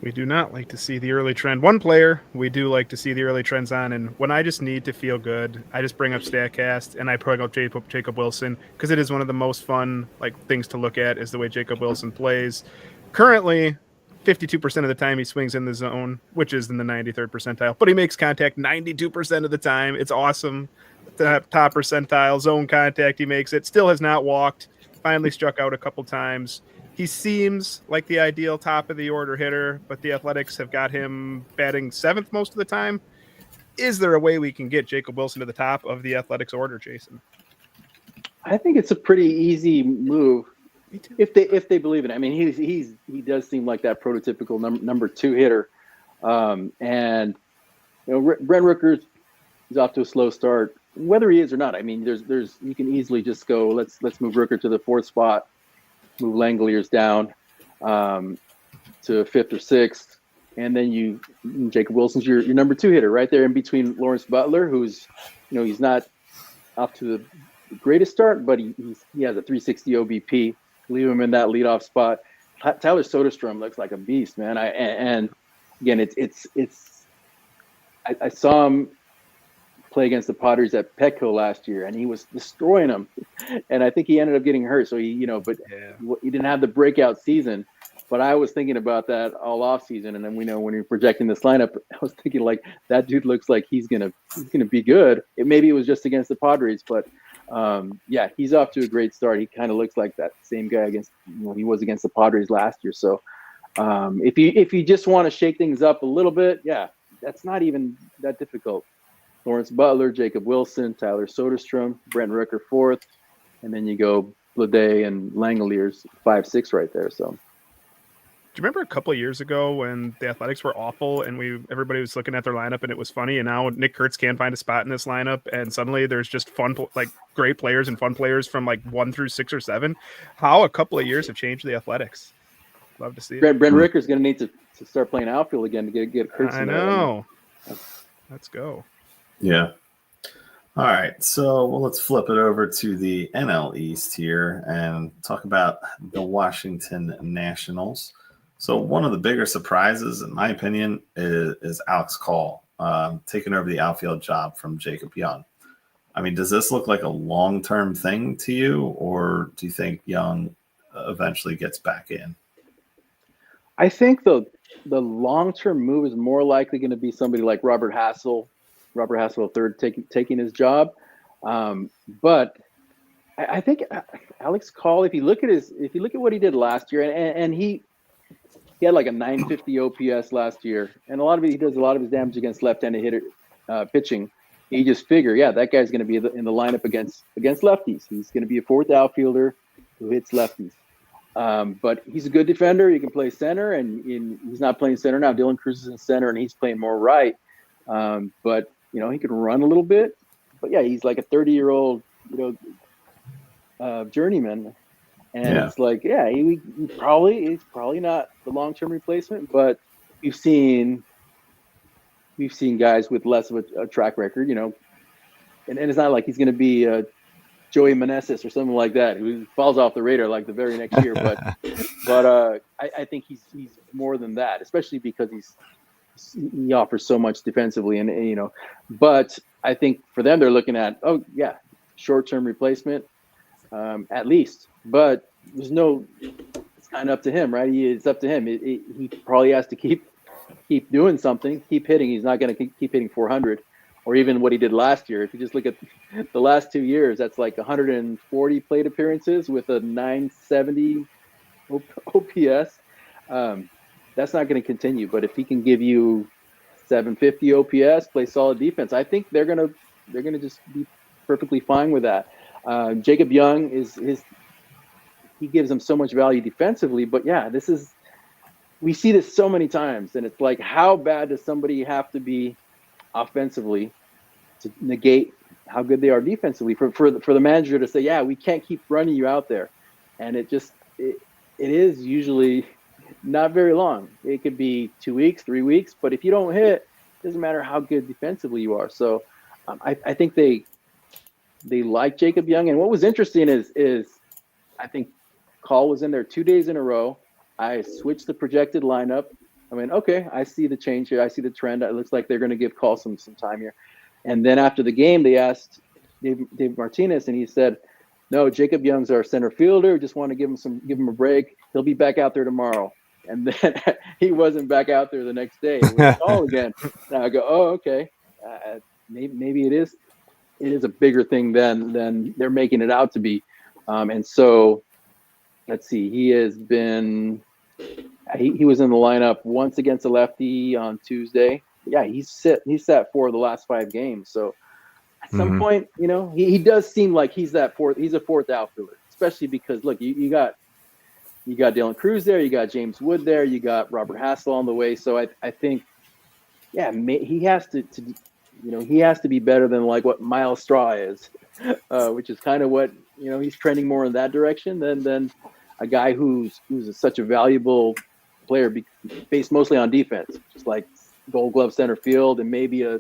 We do not like to see the early trend. One player we do like to see the early trends on, and when I just need to feel good, I just bring up StatCast and I bring up Jacob Wilson, because it is one of the most fun things to look at is the way Jacob Wilson plays. Currently, 52% of the time he swings in the zone, which is in the 93rd percentile, but he makes contact 92% of the time. It's awesome. The top percentile zone contact, he makes it. Still has not walked. Finally struck out a couple times. He seems like the ideal top of the order hitter, but the Athletics have got him batting 7th most of the time. Is there a way we can get Jacob Wilson to the top of the Athletics order, Jason? I think it's a pretty easy move if they believe in it. I mean, he does seem like that prototypical number 2 hitter, and Brent Rooker is off to a slow start. Whether he is or not, I mean, there's you can easily just go let's move Rooker to the 4th spot. Move Langoliers down to 5th or 6th, and then Jacob Wilson's your number 2 hitter right there in between Lawrence Butler, who's he's not off to the greatest start, but he has a 360 OBP. Leave him in that leadoff spot. Tyler Soderstrom looks like a beast, man. And again, I saw him play against the Padres at Petco last year, and he was destroying them. And I think he ended up getting hurt. So he didn't have the breakout season. But I was thinking about that all off season, and then when you're projecting this lineup, I was thinking like that dude looks like he's gonna be good. Maybe it was just against the Padres, but he's off to a great start. He kind of looks like that same guy he was against the Padres last year. So if you just want to shake things up a little bit, that's not even that difficult. Lawrence Butler, Jacob Wilson, Tyler Soderstrom, Brent Rooker fourth, and then you go Bleday and Langoliers 5-6 right there. So. Do you remember a couple of years ago when the Athletics were awful and everybody was looking at their lineup and it was funny, and now Nick Kurtz can't find a spot in this lineup, and suddenly there's just great players and fun players from 1 through 6 or 7? How a couple of years have changed the Athletics. Love to see it. Brent Ricker's going to need to start playing outfield again to get Kurtz. I know. Let's go. Yeah. All right, so let's flip it over to the NL East here and talk about the Washington Nationals. So one of the bigger surprises, in my opinion, is Alex Call taking over the outfield job from Jacob Young. I mean, does this look like a long-term thing to you, or do you think Young eventually gets back in? I think the long-term move is more likely going to be somebody like Robert Hassel III taking his job. But I think Alex Call, if you look at what he did last year, and he had like a 950 OPS last year, and he does a lot of his damage against left-handed hitter pitching. You just figure, that guy's going to be in the lineup against lefties. He's going to be a fourth outfielder who hits lefties. But he's a good defender. He can play center, and he's not playing center now. Dylan Cruz is in center, and he's playing more right. But he can run a little bit. But he's like a 30-year-old, journeyman. And it's like, he's probably not the long-term replacement, but we've seen guys with less of a track record, and it's not like he's going to be Joey Meneses or something like that, who falls off the radar like the very next year. But I think he's more than that, especially because he offers so much defensively, and But I think for them, they're looking at short-term replacement at least. But it's kind of up to him, right? It's up to him. He probably has to keep doing something, keep hitting. He's not going to keep hitting 400, or even what he did last year. If you just look at the last 2 years, that's like 140 plate appearances with a 970 OPS. That's not going to continue. But if he can give you 750 OPS, play solid defense, I think they're gonna just be perfectly fine with that. Jacob Young he gives them so much value defensively, but we see this so many times, and it's like, how bad does somebody have to be offensively to negate how good they are defensively for the manager to say, we can't keep running you out there? And it is usually not very long. It could be 2 weeks, 3 weeks, but if you don't hit, it doesn't matter how good defensively you are. So I think they like Jacob Young. And what was interesting is I think Call was in there 2 days in a row. I switched the projected lineup. I mean, okay, I see the change here. I see the trend. It looks like they're going to give Call some time here. And then after the game, they asked Dave Martinez, and he said, no, Jacob Young's our center fielder. Just want to give him a break. He'll be back out there tomorrow. And then he wasn't back out there the next day. It was Call again. And I go, oh, okay. Maybe it is a bigger thing than they're making it out to be. And so let's see. He has been. He was in the lineup once against a lefty on Tuesday. He's sat 4 of the last 5 games. So at some point, he does seem like he's a fourth outfielder, especially because look, you got Dylan Cruz there, you got James Wood there, you got Robert Hassel on the way. So I think, he has to he has to be better than like what Miles Straw is, which is kind of what he's trending more in that direction than a guy who's such a valuable player based mostly on defense, just like Gold Glove center field and maybe a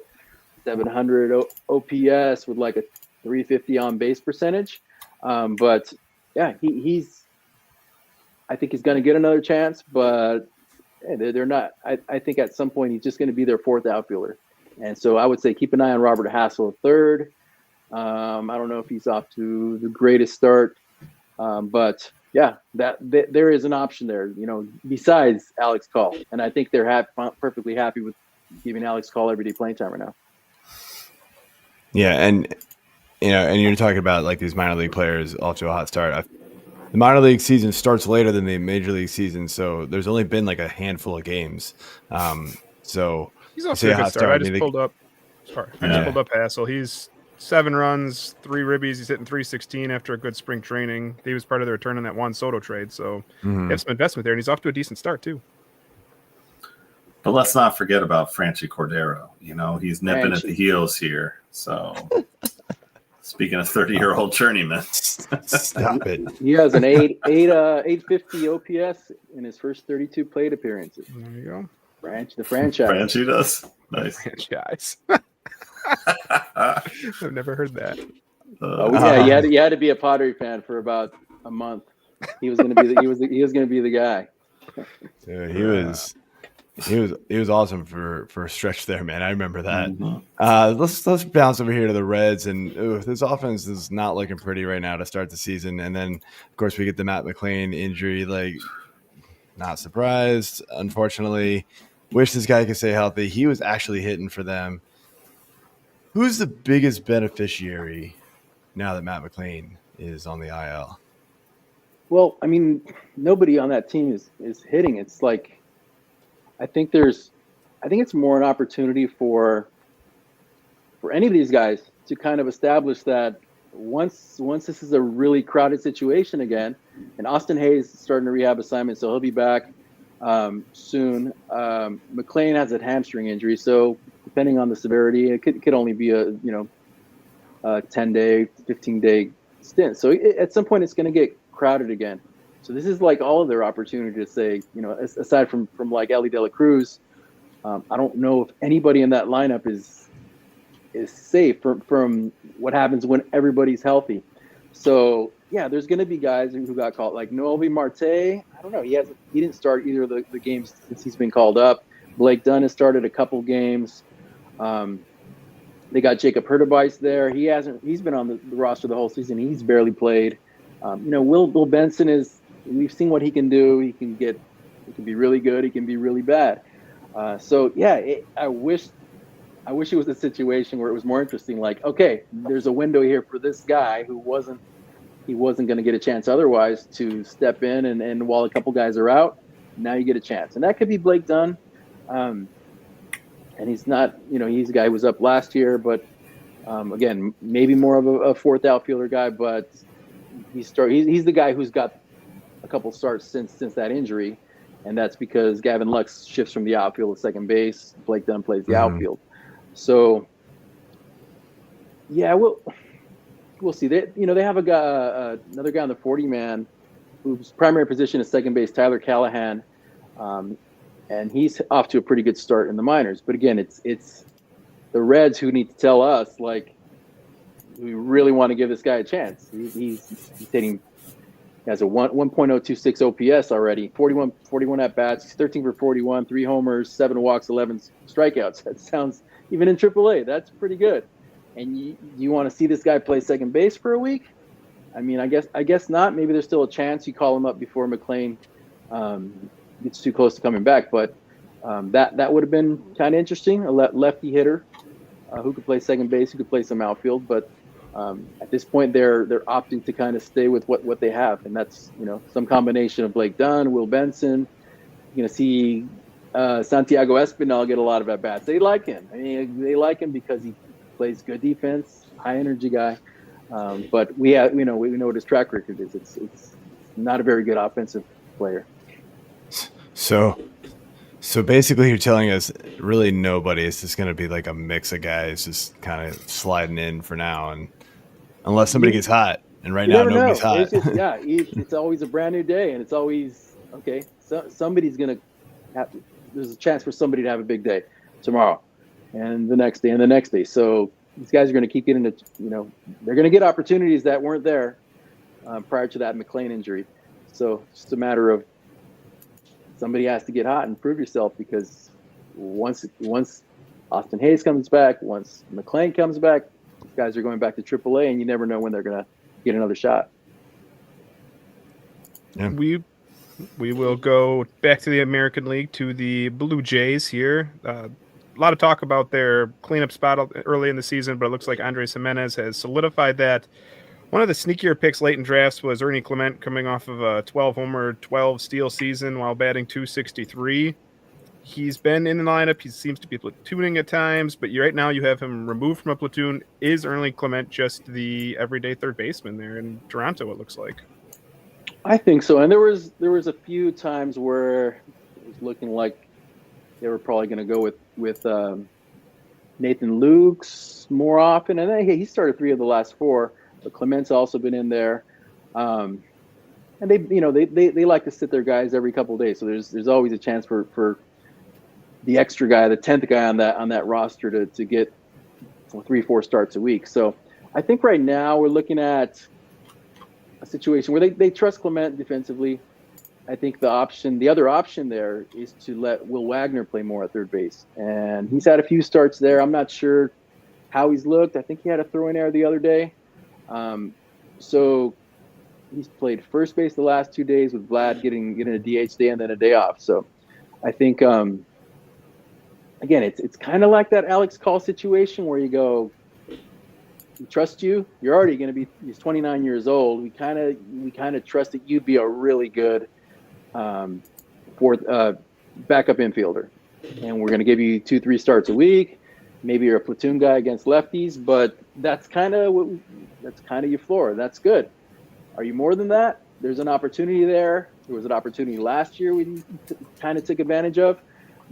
700 OPS with like a .350 on base percentage. But yeah, I think he's going to get another chance, but they're not. I think at some point he's just going to be their fourth outfielder. And so I would say keep an eye on Robert Hassel at third. I don't know if he's off to the greatest start, but yeah, there is an option there, besides Alex Call. And I think they're perfectly happy with giving Alex Call everyday playing time right now. Yeah, and you're talking about like these minor league players off to a hot start. The minor league season starts later than the major league season, so there's only been like a handful of games. So he's off to a good start. I just pulled up Hassel. He's 7 runs, 3 ribbies. He's hitting .316 after a good spring training. He was part of the return on that Juan Soto trade, so you have some investment there, and he's off to a decent start too. But let's not forget about Franchi Cordero. He's nipping at the heels here. So, speaking of 30-year-old journeyman, stop it. He has an 850 OPS in his first 32 plate appearances. There you go. The franchise. Franchi does. Nice. Franchise. I've never heard that. You had to be a Padre fan for about a month. He was going to be the guy. Dude, he was awesome for a stretch there, man. I remember that. Mm-hmm. Let's bounce over here to the Reds, and this offense is not looking pretty right now to start the season. And then, of course, we get the Matt McLain injury. Like, not surprised, unfortunately. Wish this guy could stay healthy. He was actually hitting for them. Who's the biggest beneficiary now that Matt McLain is on the IL? Well, I mean, nobody on that team is hitting. It's like, I think it's more an opportunity for any of these guys to kind of establish that once this is a really crowded situation again, and Austin Hayes is starting a rehab assignment, so he'll be back soon. McLain has a hamstring injury, so depending on the severity, it could only be a 10-day, 15-day stint. So at some point, it's going to get crowded again. So this is like all of their opportunity to say, aside from like Ellie De La Cruz, I don't know if anybody in that lineup is safe from what happens when everybody's healthy. So yeah, there's going to be guys who got called, like Noelvi Marte. I don't know. He didn't start either of the games since he's been called up. Blake Dunn has started a couple games. They got Jacob Hurtubise there. He's been on the roster the whole season. He's barely played. Will Benson we've seen what he can do. He can be really good. He can be really bad. So yeah, I wish it was a situation where it was more interesting. Like, okay, there's a window here for this guy who wasn't going to get a chance otherwise to step in, and while a couple guys are out, now you get a chance, and that could be Blake Dunn. And he's not, he's a guy who was up last year, but again, maybe more of a fourth outfielder guy, but he's the guy who's got a couple starts since that injury, and that's because Gavin Lux shifts from the outfield to second base. Blake Dunn plays the outfield. So yeah, we'll see. They have a guy, another guy on the 40-man whose primary position is second base, Tyler Callahan. And he's off to a pretty good start in the minors. But again, it's the Reds who need to tell us, like, we really want to give this guy a chance. He's hitting, he has a 1.026 OPS already, 41 at-bats, he's 13 for 41, 3 homers, 7 walks, 11 strikeouts. That sounds, even in AAA, that's pretty good. And you want to see this guy play second base for a week? I mean, I guess not. Maybe there's still a chance you call him up before McLain gets too close to coming back, but that would have been kind of interesting. A lefty hitter who could play second base, who could play some outfield, but at this point they're opting to kind of stay with what they have, and that's some combination of Blake Dunn, Will Benson. You're gonna see Santiago Espinal get a lot of at bats. They like him. I mean, they like him because he plays good defense, high energy guy. But we know what his track record is. It's not a very good offensive player. So basically you're telling us really nobody. It's just going to be like a mix of guys just kind of sliding in for now, and unless somebody gets hot, and right now nobody's hot. It's always a brand new day, and it's always okay. So somebody's going to there's a chance for somebody to have a big day tomorrow, and the next day, and the next day. So these guys are going to keep getting it. They're going to get opportunities that weren't there prior to that McClain injury. So it's just a matter of somebody has to get hot and prove yourself, because once Austin Hayes comes back, once McClain comes back, these guys are going back to AAA, and you never know when they're going to get another shot. Yeah. We will go back to the American League, to the Blue Jays here. A lot of talk about their cleanup spot early in the season, but it looks like Andres Jimenez has solidified that. One of the sneakier picks late in drafts was Ernie Clement, coming off of a 12-homer, 12-steal season while batting .263. He's been in the lineup. He seems to be platooning at times, but right now you have him removed from a platoon. Is Ernie Clement just the everyday third baseman there in Toronto, it looks like? I think so. And there was a few times where it was looking like they were probably going to go with Nathan Lukes more often. And then he started 3 of the last 4, but Clement's also been in there. And they like to sit their guys every couple of days. So there's always a chance for the extra guy, the 10th guy on that roster to get 3-4 starts a week. So I think right now we're looking at a situation where they trust Clement defensively. I think the other option there is to let Will Wagner play more at third base. And he's had a few starts there. I'm not sure how he's looked. I think he had a throw-in error the other day. So he's played first base the last 2 days, with Vlad getting a DH day and then a day off. So I think, again, it's kind of like that Alex Call situation where you go, we trust you. You're already going to be. He's 29 years old. We kind of trust that you'd be a really good backup infielder, and we're going to give you 2-3 starts a week. Maybe you're a platoon guy against lefties, but that's kind of your floor. That's good. Are you more than that? There's an opportunity there. There was an opportunity last year we kind of took advantage of.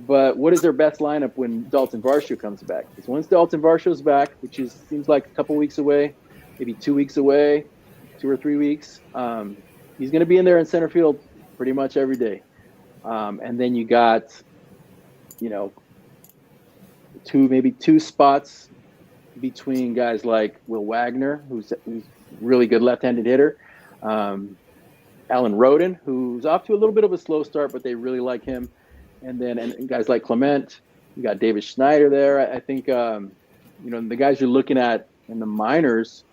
But what is their best lineup when Dalton Varsho comes back? Because once Dalton Varsho's back, which seems like a couple weeks away, maybe 2 weeks away, 2 or 3 weeks, he's going to be in there in center field pretty much every day. And then you got, maybe two spots between guys like Will Wagner, who's really good left-handed hitter, Alan Roden, who's off to a little bit of a slow start, but they really like him. And then guys like Clement, you got David Schneider there. I think, the guys you're looking at in the minors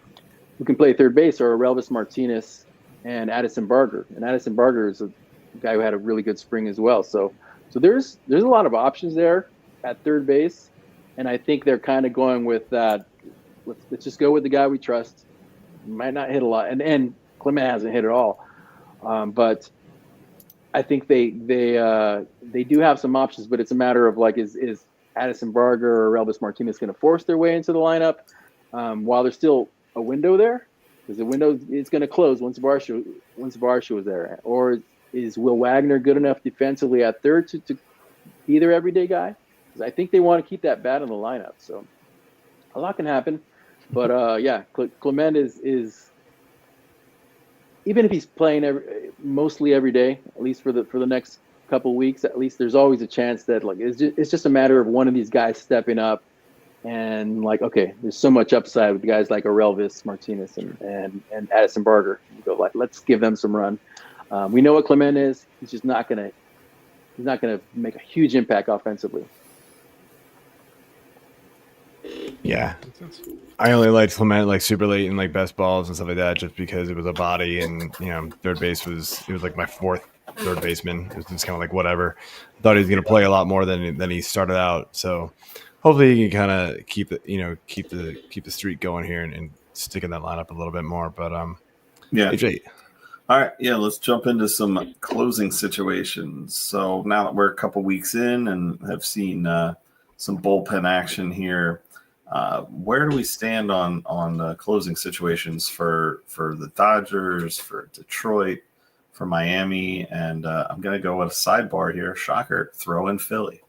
who can play third base are Relvis Martinez and Addison Barger. And Addison Barger is a guy who had a really good spring as well. So there's a lot of options there at third base. And I think they're kind of going with that. Let's just go with the guy we trust. Might not hit a lot. And Clement hasn't hit at all. But I think they do have some options, but it's a matter of is Addison Barger or Relvis Martinez going to force their way into the lineup while there's still a window there, because the window is going to close once Varsho is there, or is Will Wagner good enough defensively at third to be their everyday guy? Because I think they want to keep that bat in the lineup. So a lot can happen, but Clement is. Even if he's playing mostly every day, at least for the next couple of weeks, at least there's always a chance that it's just a matter of one of these guys stepping up, and there's so much upside with guys like Relvis Martinez and Addison Barger. You go let's give them some run. We know what Clement is. He's just not gonna make a huge impact offensively. Yeah, I only liked Clement super late in best balls and stuff like that, just because it was a body, and third base was my 4th third baseman. It was just kind of whatever. I thought he was going to play a lot more than he started out. So hopefully he can kind of keep the streak going here and stick in that lineup a little bit more. But yeah, AJ. All right, yeah, let's jump into some closing situations. So now that we're a couple weeks in and have seen some bullpen action here, where do we stand on closing situations for the Dodgers, for Detroit, for Miami? And I'm going to go with a sidebar here. Shocker, throw in Philly.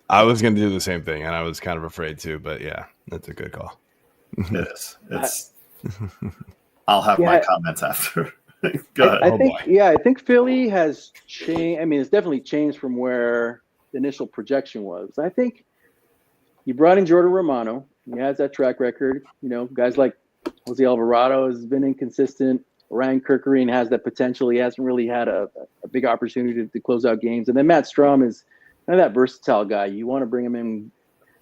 I was going to do the same thing, and I was kind of afraid to, but yeah, that's a good call. It is. I'll have my comments after. Go ahead. I think Philly has changed. I mean, it's definitely changed from where the initial projection was. I think you brought in Jordan Romano. He has that track record. Guys like Jose Alvarado has been inconsistent. Ryan Kerkering has that potential. He hasn't really had a big opportunity to close out games. And then Matt Strom is kind of that versatile guy. You want to bring him in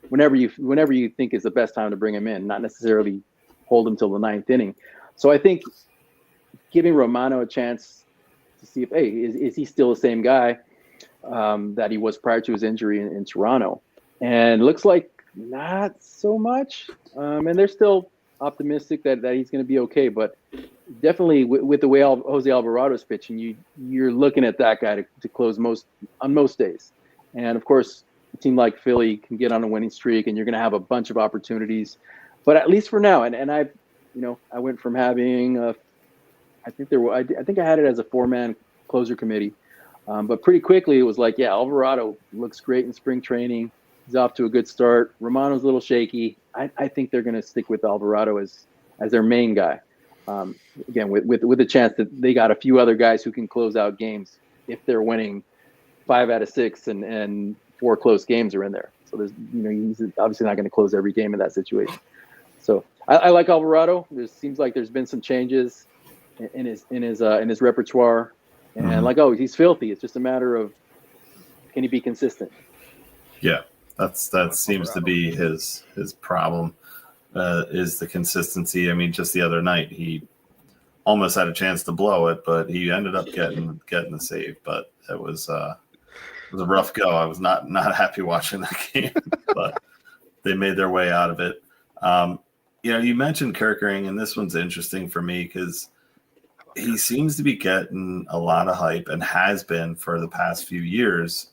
whenever you think is the best time to bring him in, not necessarily hold him till the ninth inning. So I think giving Romano a chance to see if, hey, is he still the same guy that he was prior to his injury in Toronto? And looks like not so much. And they're still optimistic that he's going to be okay. But definitely with the way Jose Alvarado is pitching, you're looking at that guy to close on most days. And, of course, a team like Philly can get on a winning streak, and you're going to have a bunch of opportunities. But at least for now, and I went from having I think I had it as a 4-man closer committee. But pretty quickly it was like, yeah, Alvarado looks great in spring training. He's off to a good start. Romano's a little shaky. I think they're going to stick with Alvarado as their main guy. Again, with the chance that they got a few other guys who can close out games if they're winning 5 out of 6 and 4 close games are in there. So there's, he's obviously not going to close every game in that situation. So I like Alvarado. There seems like there's been some changes in his repertoire, and he's filthy. It's just a matter of, can he be consistent? Yeah, that seems to be his problem. Is the consistency. I mean, just the other night he almost had a chance to blow it, but he ended up getting the save. But it was a rough go. I was not happy watching that game, but they made their way out of it. You mentioned Kerkering, and this one's interesting for me because he seems to be getting a lot of hype and has been for the past few years,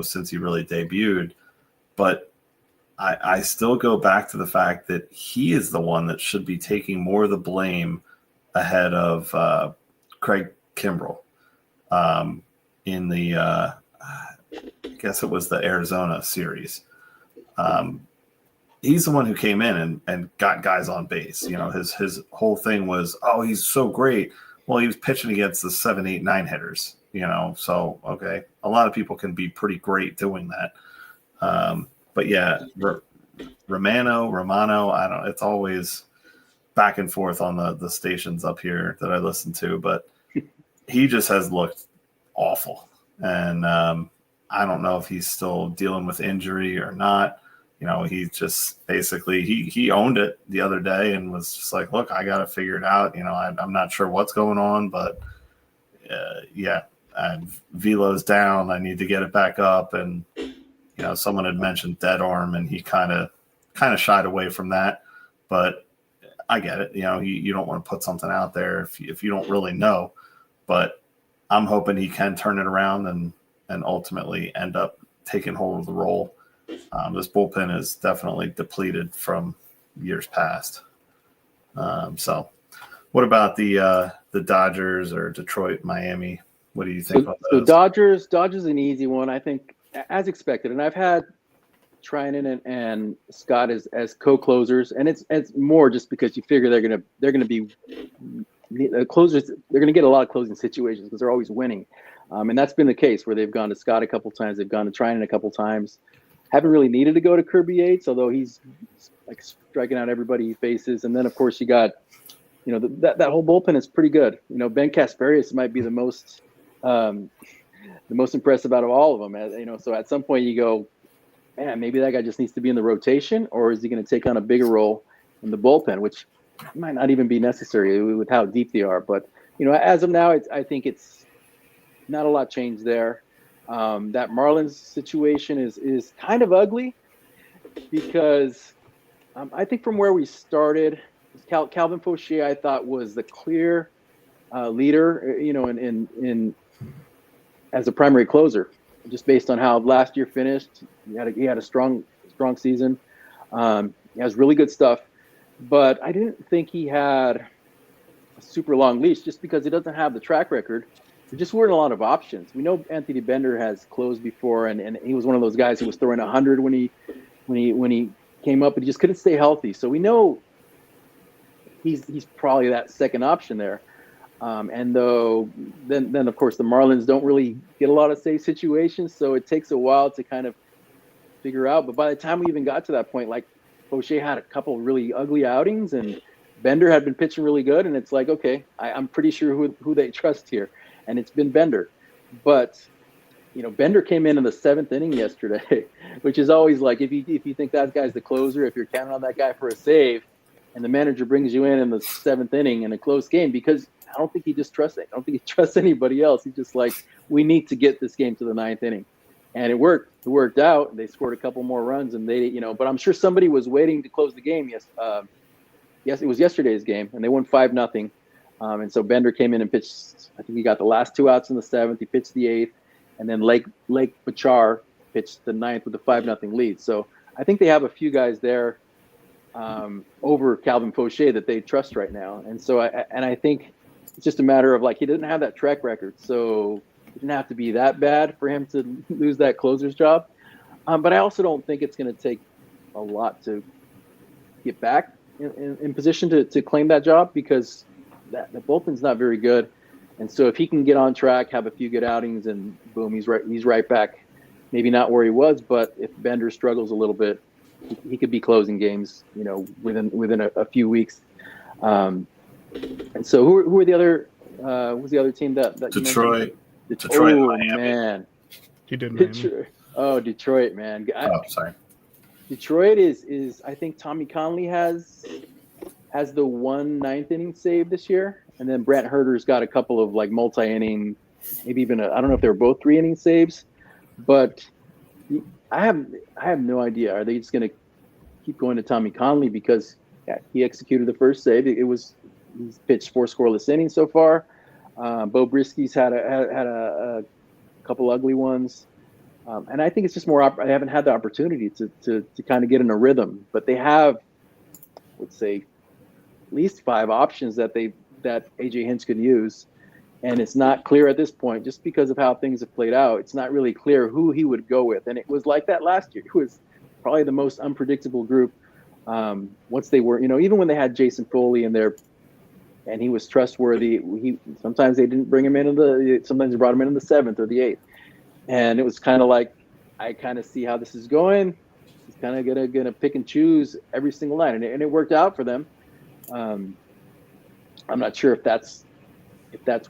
since he really debuted. But I still go back to the fact that he is the one that should be taking more of the blame ahead of Craig Kimbrell in the, I guess it was the Arizona series. He's the one who came in and got guys on base. His whole thing was, oh, he's so great. Well, he was pitching against the 7, 8, 9 hitters, so, okay. A lot of people can be pretty great doing that. But yeah, Romano, I don't. It's always back and forth on the stations up here that I listen to, but he just has looked awful, and I don't know if he's still dealing with injury or not. He just basically he owned it the other day and was just like, look, I got to figure it out. I'm not sure what's going on, but velo's down. I need to get it back up, and someone had mentioned dead arm, and he kind of shied away from that. But I get it. You don't want to put something out there if you don't really know. But I'm hoping he can turn it around and ultimately end up taking hold of the role. This bullpen is definitely depleted from years past. So what about the Dodgers or Detroit, Miami? What do you think about those? So Dodgers an easy one, I think, as expected. And I've had Trinan and Scott as co-closers, and it's more just because you figure they're gonna be closers. They're gonna get a lot of closing situations because they're always winning, and that's been the case where they've gone to Scott a couple times, they've gone to Trinan a couple times. Haven't really needed to go to Kirby Yates, although he's like striking out everybody he faces. And then of course you got, that whole bullpen is pretty good. Ben Kasperius might be the most impressive out of all of them. So at some point you go, man, maybe that guy just needs to be in the rotation, or is he going to take on a bigger role in the bullpen, which might not even be necessary with how deep they are. But, as of now, I think it's not a lot changed there. That Marlins situation is kind of ugly because I think from where we started, Calvin Fauché, I thought, was the clear leader, in as a primary closer, just based on how last year finished. He had a strong season. He has really good stuff, but I didn't think he had a super long leash just because he doesn't have the track record. There just weren't a lot of options. We know Anthony Bender has closed before, and he was one of those guys who was throwing 100 when he came up, but he just couldn't stay healthy. So we know he's probably that second option there. And then of course the Marlins don't really get a lot of safe situations, so it takes a while to kind of figure out. But by the time we even got to that point, like Fauché had a couple really ugly outings, and Bender had been pitching really good. And it's like, okay, I'm pretty sure who they trust here, and it's been Bender. But Bender came in the 7th inning yesterday, which is always like, if you think that guy's the closer, if you're counting on that guy for a save, and the manager brings you in the 7th inning in a close game, because I don't think he just trusts it. I don't think he trusts anybody else. He's just like, we need to get this game to the 9th inning. And it worked. It worked out. They scored a couple more runs, and they, but I'm sure somebody was waiting to close the game. Yes, it was yesterday's game, and they won 5-0. And so Bender came in and pitched. I think he got the last 2 outs in the 7th. He pitched the 8th, and then Lake Bachar pitched the 9th with a 5-0 lead. So I think they have a few guys there over Calvin Fauché that they trust right now. And so I think it's just a matter of, like, he didn't have that track record, so it didn't have to be that bad for him to lose that closer's job. But I also don't think it's going to take a lot to get back in position to claim that job, because the bullpen's not very good. And so if he can get on track, have a few good outings, and boom, he's right back. Maybe not where he was, but if Bender struggles a little bit, he could be closing games, within a few weeks. And so who are the other? Who's the other team that Detroit? Detroit, Miami. Man. You did Miami. Detroit, man. Sorry. Detroit is I think Tommy Conley has the 1 9th inning save this year, and then Brent Herter's got a couple of like multi-inning, maybe even I don't know if they're both 3-inning saves, but I have no idea. Are they just going to keep going to Tommy Conley, because he executed the first save? He's pitched 4 scoreless innings so far. Bo Brisky's had a couple ugly ones. And I think it's just more. I haven't had the opportunity to kind of get in a rhythm, but they have, let's say, at least 5 options that AJ Hinch could use, and it's not clear at this point, just because of how things have played out. It's not really clear who he would go with, and it was like that last year. It was probably the most unpredictable group. Once they were, even when they had Jason Foley in there, and he was trustworthy. Sometimes they didn't bring him in sometimes they brought him in the 7th or the 8th. And it was kind of like, I kind of see how this is going. He's kind of gonna pick and choose every single line, and it worked out for them. I'm not sure if that's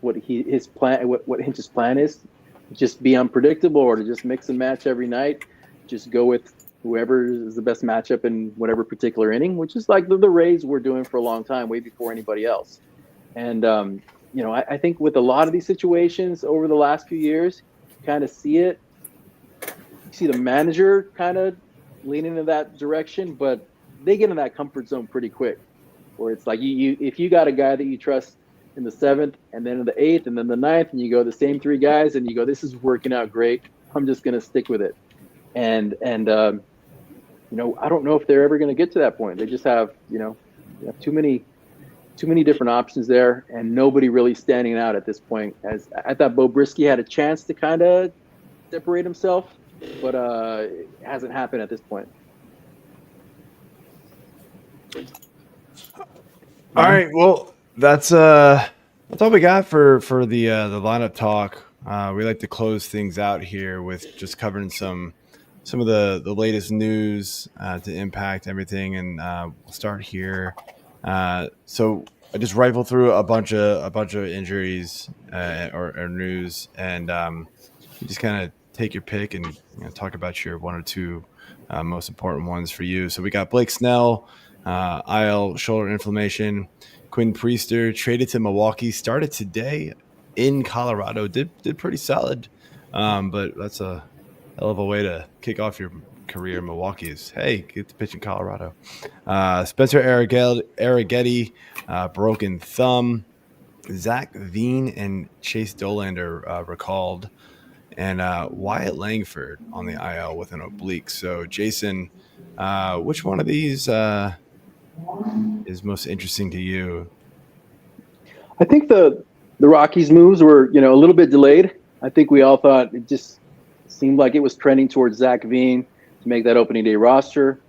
what his plan, what Hinch's plan is, just be unpredictable, or to just mix and match every night, just go with whoever is the best matchup in whatever particular inning, which is like the Rays were doing for a long time, way before anybody else. And I think with a lot of these situations over the last few years, kind of see it. You see the manager kind of leaning in that direction, but they get in that comfort zone pretty quick, where it's like if you got a guy that you trust in the 7th, and then in the 8th, and then the 9th, and you go the same 3 guys, and you go, this is working out great, I'm just going to stick with it. And I don't know if they're ever going to get to that point. They just have too many different options there, and nobody really standing out at this point. As I thought Bo Brisky had a chance to kind of separate himself, but it hasn't happened at this point. All right, well, that's all we got for the lineup talk. We like to close things out here with just covering some of the latest news to impact everything, and we'll start here. So I just rifled through a bunch of injuries or news, and you just kind of take your pick and talk about your 1 or 2 most important ones for you. So we got Blake Snell, IL shoulder inflammation. Quinn Priester traded to Milwaukee, started today in Colorado, did pretty solid, but that's a hell of a way to kick off your career in Milwaukee. Is, hey, get to pitch in Colorado. Spencer Arrighetti, broken thumb. Zach Veen and Chase Dolander recalled, and Wyatt Langford on the IL with an oblique. So, Jason, which one of these is most interesting to you? I think the Rockies' moves were, a little bit delayed. I think we all thought it just seemed like it was trending towards Zach Veen to make that opening day roster.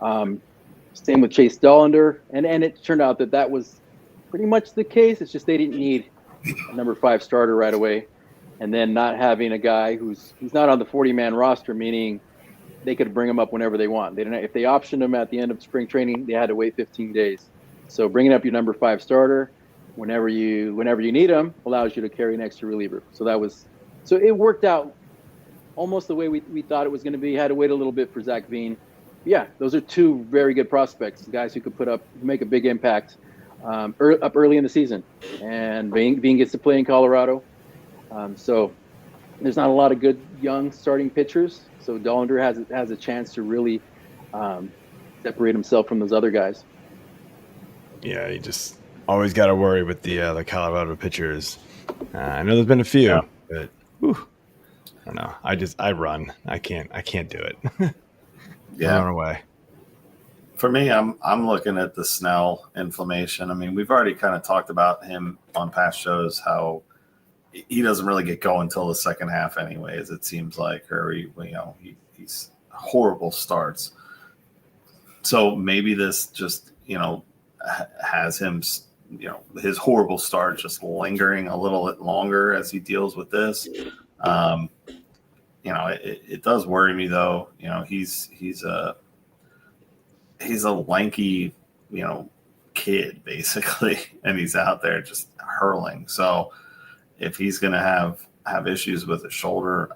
Same with Chase Dollander, and it turned out that was pretty much the case. It's just they didn't need a number 5 starter right away, and then not having a guy who's not on the 40-man roster, meaning they could bring him up whenever they want. They didn't. If they optioned him at the end of spring training, they had to wait 15 days. So bringing up your number 5 starter whenever you need him allows you to carry an extra reliever. So it worked out almost the way we thought it was going to be. Had to wait a little bit for Zach Veen. Yeah, those are 2 very good prospects, guys who could make a big impact up early in the season. And Veen gets to play in Colorado. So there's not a lot of good young starting pitchers. So Dollander has a chance to really separate himself from those other guys. Yeah, you just always got to worry with the Colorado pitchers. I know there's been a few, but whew, I don't know. I run. I can't do it. Run away. For me, I'm looking at the Snell inflammation. I mean, we've already kind of talked about him on past shows, how he doesn't really get going until the second half anyways, it seems like, or he's horrible starts. So maybe this just, has him, his horrible start just lingering a little bit longer as he deals with this. It does worry me though. He's a lanky, kid basically, and he's out there just hurling. So if he's going to have issues with his shoulder,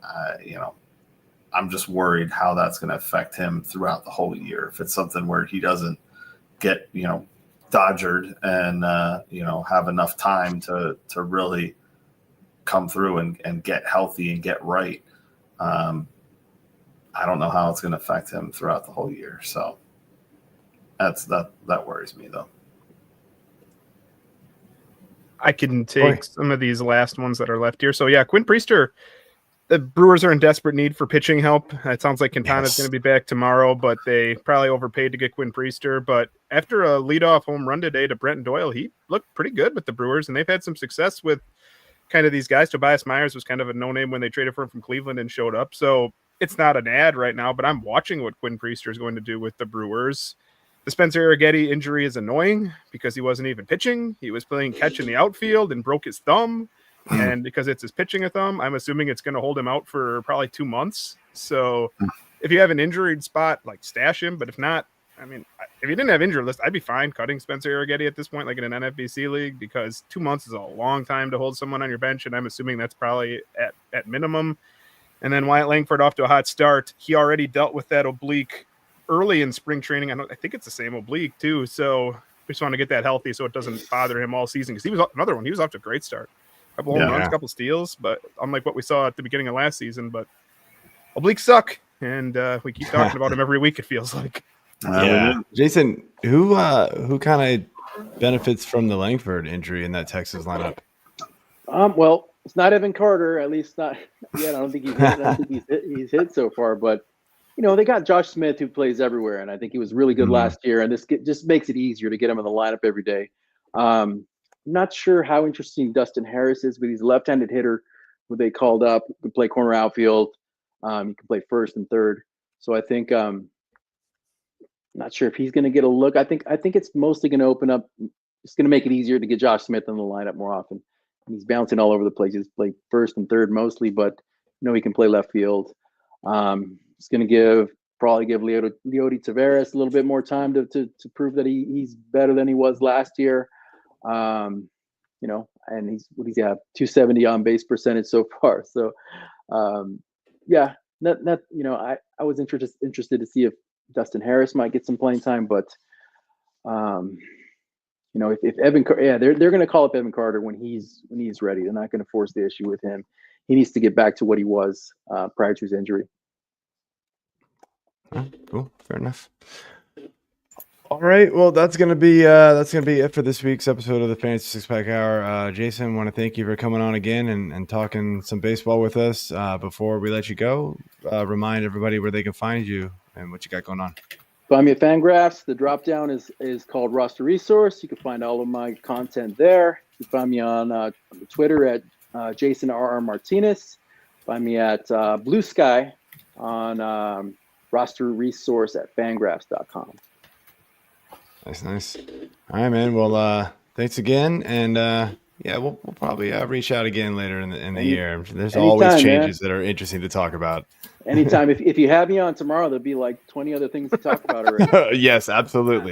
I'm just worried how that's going to affect him throughout the whole year. If it's something where he doesn't get, dodgered and, have enough time to really come through and get healthy and get right. I don't know how it's going to affect him throughout the whole year. So that worries me though. I can take some of these last ones that are left here. So yeah, Quinn Priester, the Brewers are in desperate need for pitching help. It sounds like Quintana's going to be back tomorrow, but they probably overpaid to get Quinn Priester. But after a leadoff home run today to Brenton Doyle, he looked pretty good with the Brewers, and they've had some success with kind of these guys. Tobias Myers was kind of a no-name when they traded for him from Cleveland and showed up. So it's not an ad right now, but I'm watching what Quinn Priester is going to do with the Brewers. The Spencer Arrighetti injury is annoying because he wasn't even pitching. He was playing catch in the outfield and broke his thumb. And because it's his pitching a thumb, I'm assuming it's going to hold him out for probably 2 months. So if you have an injured spot, like stash him. But if not, I mean, if you didn't have injury list, I'd be fine cutting Spencer Arrighetti at this point, like in an NFBC league, because 2 months is a long time to hold someone on your bench. And I'm assuming that's probably at minimum. And then Wyatt Langford off to a hot start. He already dealt with that oblique early in spring training. I think it's the same oblique too. So we just want to get that healthy so it doesn't bother him all season. Because he was another one. He was off to a great start. Couple home runs, couple steals, but unlike what we saw at the beginning of last season. But obliques suck, and we keep talking about him every week, it feels like. Jason, who kind of benefits from the Langford injury in that Texas lineup? Well, it's not Evan Carter, at least not yet. I don't think he's hit so far, but they got Josh Smith who plays everywhere, and I think he was really good last year, and this just makes it easier to get him in the lineup every day. Not sure how interesting Dustin Harris is, but he's a left-handed hitter who they called up. He can play corner outfield. He can play first and third. So I think not sure if he's going to get a look. I think it's mostly going to open up. It's going to make it easier to get Josh Smith in the lineup more often. And he's bouncing all over the place. He's played first and third mostly, but he can play left field. It's going to probably give Leody Taveras a little bit more time to prove that he's better than he was last year. And he's 270 on base percentage so far. So, I was interested to see if Dustin Harris might get some playing time, but, if Evan, they're going to call up Evan Carter when he's ready. They're not going to force the issue with him. He needs to get back to what he was prior to his injury. Cool. Fair enough. All right. Well, that's gonna be it for this week's episode of the Fantasy Six Pack Hour. Jason, want to thank you for coming on again and talking some baseball with us. Before we let you go, remind everybody where they can find you and what you got going on. Find me at Fangraphs. The drop down is called Roster Resource. You can find all of my content there. You can find me on Twitter at Jason R. Martinez. Find me at Blue Sky on Roster Resource at Fangraphs.com. Nice. All right, man. Well, thanks again, and Yeah, we'll probably reach out again later in the year. There's anytime, always changes that are interesting to talk about. Anytime. If you have me on tomorrow, there'll be like 20 other things to talk about already. Yes, absolutely.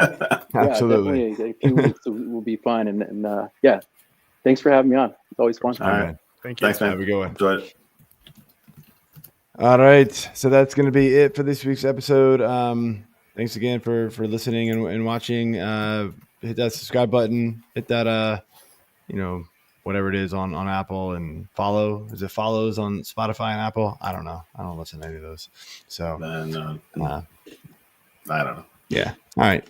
Absolutely. Yeah, definitely. A few weeks will be fine. And yeah, thanks for having me on. It's always fun. All right. Man. Thank you. Thanks, man. Have a good one. Enjoy it. All right. So that's going to be it for this week's episode. Thanks again for listening and watching. Hit that subscribe button. Hit that, whatever it is on Apple, and follow. Is it follows on Spotify and Apple? I don't know. I don't listen to any of those. So And I don't know. yeah. All right.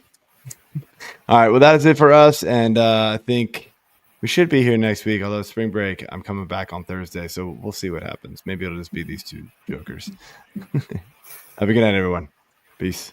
Well, that is it for us. And I think we should be here next week. Although spring break, I'm coming back on Thursday. So we'll see what happens. Maybe it'll just be these two jokers. Have a good night, everyone. Peace.